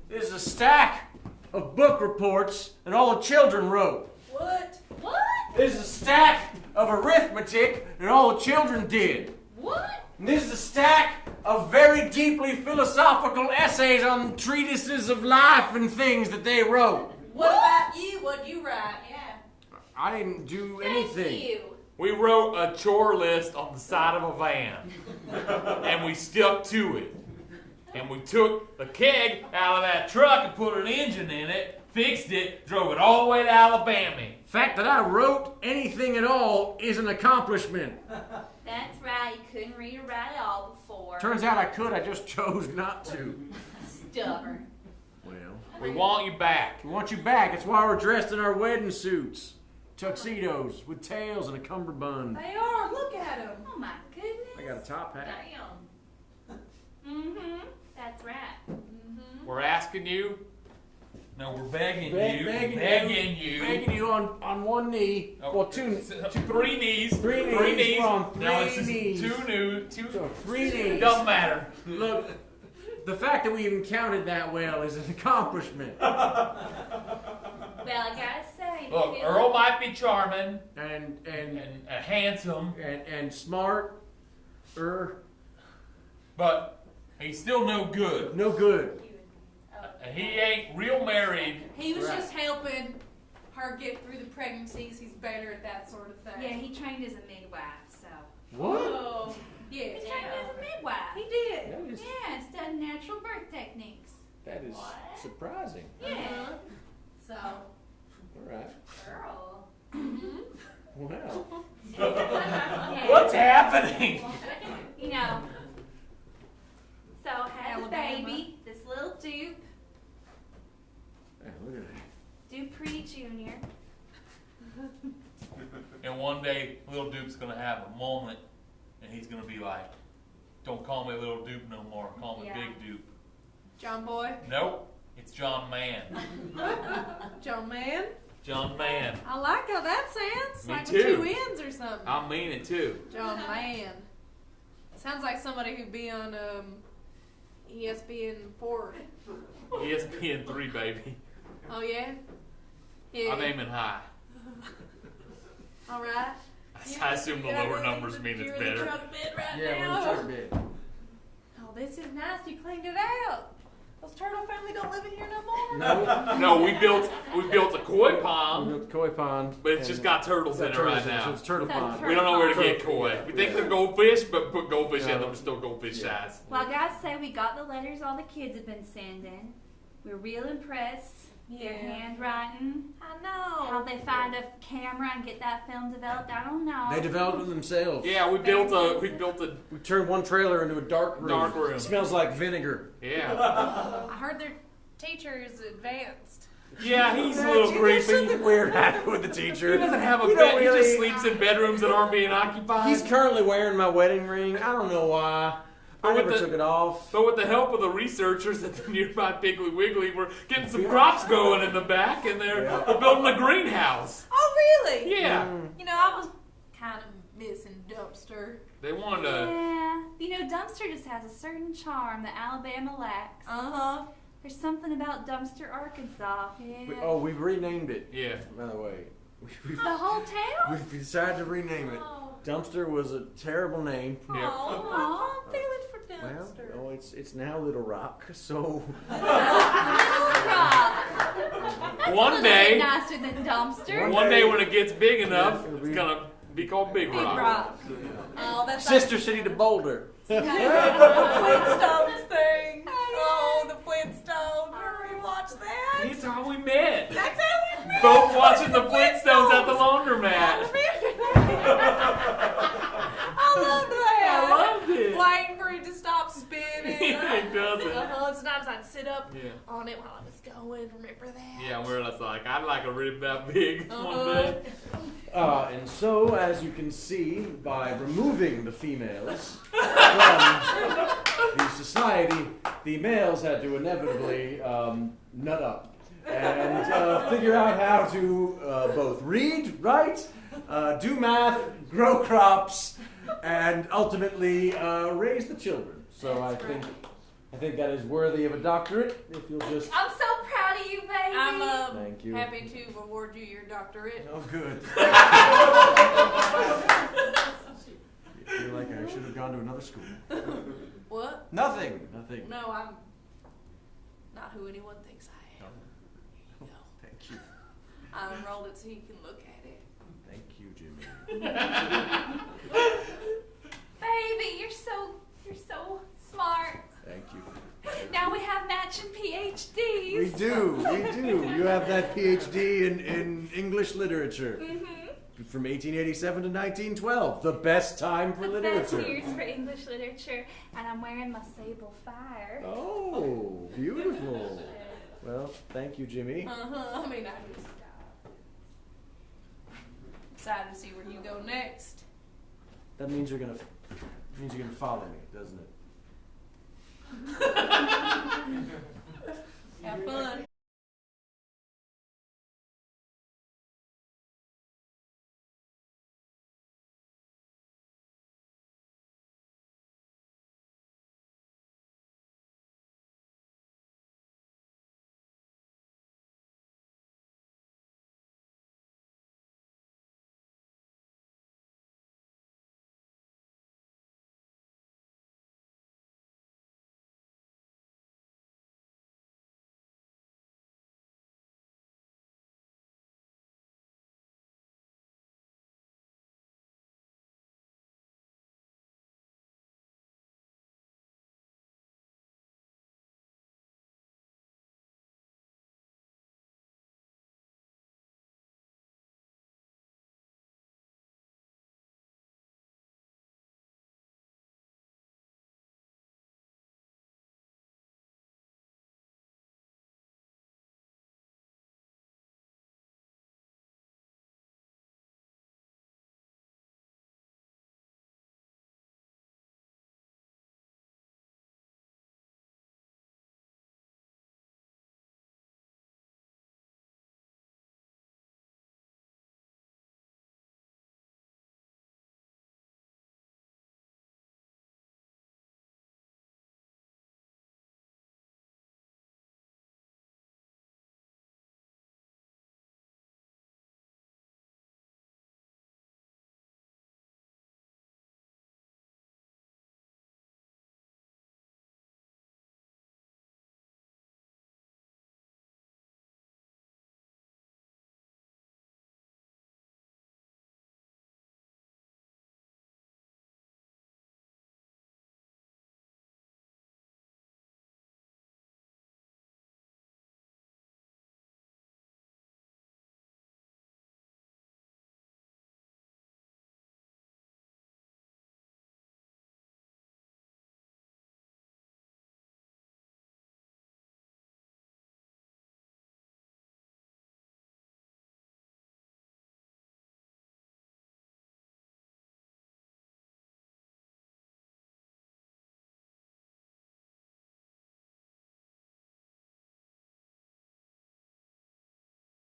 This is a stack of book reports that all the children wrote. What? What? This is a stack of arithmetic that all the children did. What? And this is a stack of very deeply philosophical essays on treatises of life and things that they wrote. What about you? What'd you write? Yeah. I didn't do Thank anything. you. We wrote a chore list on the side of a van. And we stuck to it. And we took the keg out of that truck and put an engine in it, fixed it, drove it all the way to Alabama. The fact that I wrote anything at all is an accomplishment. That's right. You couldn't read or write at all before. Turns out I could, I just chose not to. Stubborn. Well, We want you back. we want you back. That's why we're dressed in our wedding suits. Tuxedos with tails and a cummerbund. They are. Look at them. Oh my goodness. I got a top hat. Damn. Mm-hmm. That's right. We're asking you. No, we're begging Begging you. Begging you on one knee. Oh, Well, two. Three knees. Three knees. We're on No, three it's just knees. two. So 3 It knees. doesn't matter. Look, the fact that we even counted that well is an accomplishment. Well, I gotta say. Look, you Earl might be charming And and handsome, and smart. but he's still no good. No good. And he ain't real married. He was Right. just helping her get through the pregnancies. He's better at that sort of thing. Yeah, he trained as a midwife, so. What? Oh, He yeah. trained as a midwife. He did. That is, Yeah, studied natural birth techniques. that is surprising. Yeah. Uh-huh. So, All right. Girl. Wow. Yeah. What's happening? You know. So had the Alabama. baby, this little dupe, Yeah, look at that. Dupree Jr. And one day, little Duke's gonna have a moment, and he's gonna be like, "Don't call me little Duke no more. Call me Yeah. Big Duke." John Boy, Nope, it's John Man. John Man. John Man. I like how that sounds. Me like too. with 2 N's or something. I mean it too. John Man. Sounds like somebody who'd be on ESPN 4. ESPN 3, baby. Oh yeah. Yeah. I'm aiming high. All right. I assume the lower numbers mean it's You're in the better. truck bed right Yeah, we're in now. the truck bed. Oh, this is nice. You cleaned it out. Those turtle family don't live in here no more. No. No, we built a koi We pond, built the koi pond. but it's just got turtles in it right So now. it's turtle So pond. tur- We don't know where to get Turtle. koi. We think they're goldfish, but put goldfish in No. them, still goldfish Yeah. size. Well, I gotta say, we got the letters all the kids have been sending. We're real impressed. Their Yeah. handwriting. I How know. they find a camera and get that film developed, I don't know. They developed it themselves. Yeah, we built a We turned one trailer into a dark room. Dark room. It smells like vinegar. yeah. I heard their teacher is advanced. Yeah, he's a little There's creepy. something weird happened with the teacher. He doesn't have a We bed. don't He just really- sleeps in bedrooms that aren't being occupied. He's currently wearing my wedding ring. I don't know why. I never took it off. But with the help of the researchers at the nearby Piggly Wiggly, we're getting some crops going in the back, and they're building a greenhouse. Oh, really? Yeah. You know, I was kind of missing Dumpster. They wanted to. Yeah. You know, Dumpster just has a certain charm that Alabama lacks. Uh-huh. There's something about Dumpster, Arkansas. Yeah. We've renamed it. Yeah. By the way, The whole town? we've decided to rename it. Oh. Dumpster was a terrible name. Yeah. Oh, I'm feeling for Dumpster. Well, it's now Little Rock. So One day, Nicer than Dumpster. one day when it gets big enough, It'll it's be- gonna be called Big Big Rock. Rock. Oh, that's sister city to Boulder. like the Flintstones thing. Oh, the Flintstones. Remember we watched that? That's how we met. That's how we met. Both watching the Flintstones at the laundromat. I love that. I loved it. Waiting for it to stop spinning. It doesn't. Sometimes I'd sit up Yeah. on it while I was going. Remember that? Yeah, we're just like, I'd like a rib that big one day. And so, as you can see, by removing the females from the society, the males had to inevitably nut up and figure out how to both read, write, do math, grow crops, and ultimately raise the children. So I think that is worthy of a doctorate. If you'll just. I'm so proud of you, baby. I'm Thank you. happy to award you your doctorate. Oh, good. I feel like I should have gone to another school. What? Nothing. Nothing. No, I'm not who anyone thinks I am. Here you go. Thank you. I unrolled it so you can look at it. Thank you, Jimmy. Baby, you're so smart. Thank you. Now we have matching PhDs. We do. You have that PhD in English literature. From 1887 to 1912. The best time for The best literature. years for English literature, and I'm wearing my sable fire. Oh, beautiful. Well, thank you, Jimmy. I mean, I just excited to see where you go next. That means you're gonna follow me, doesn't it? Have fun.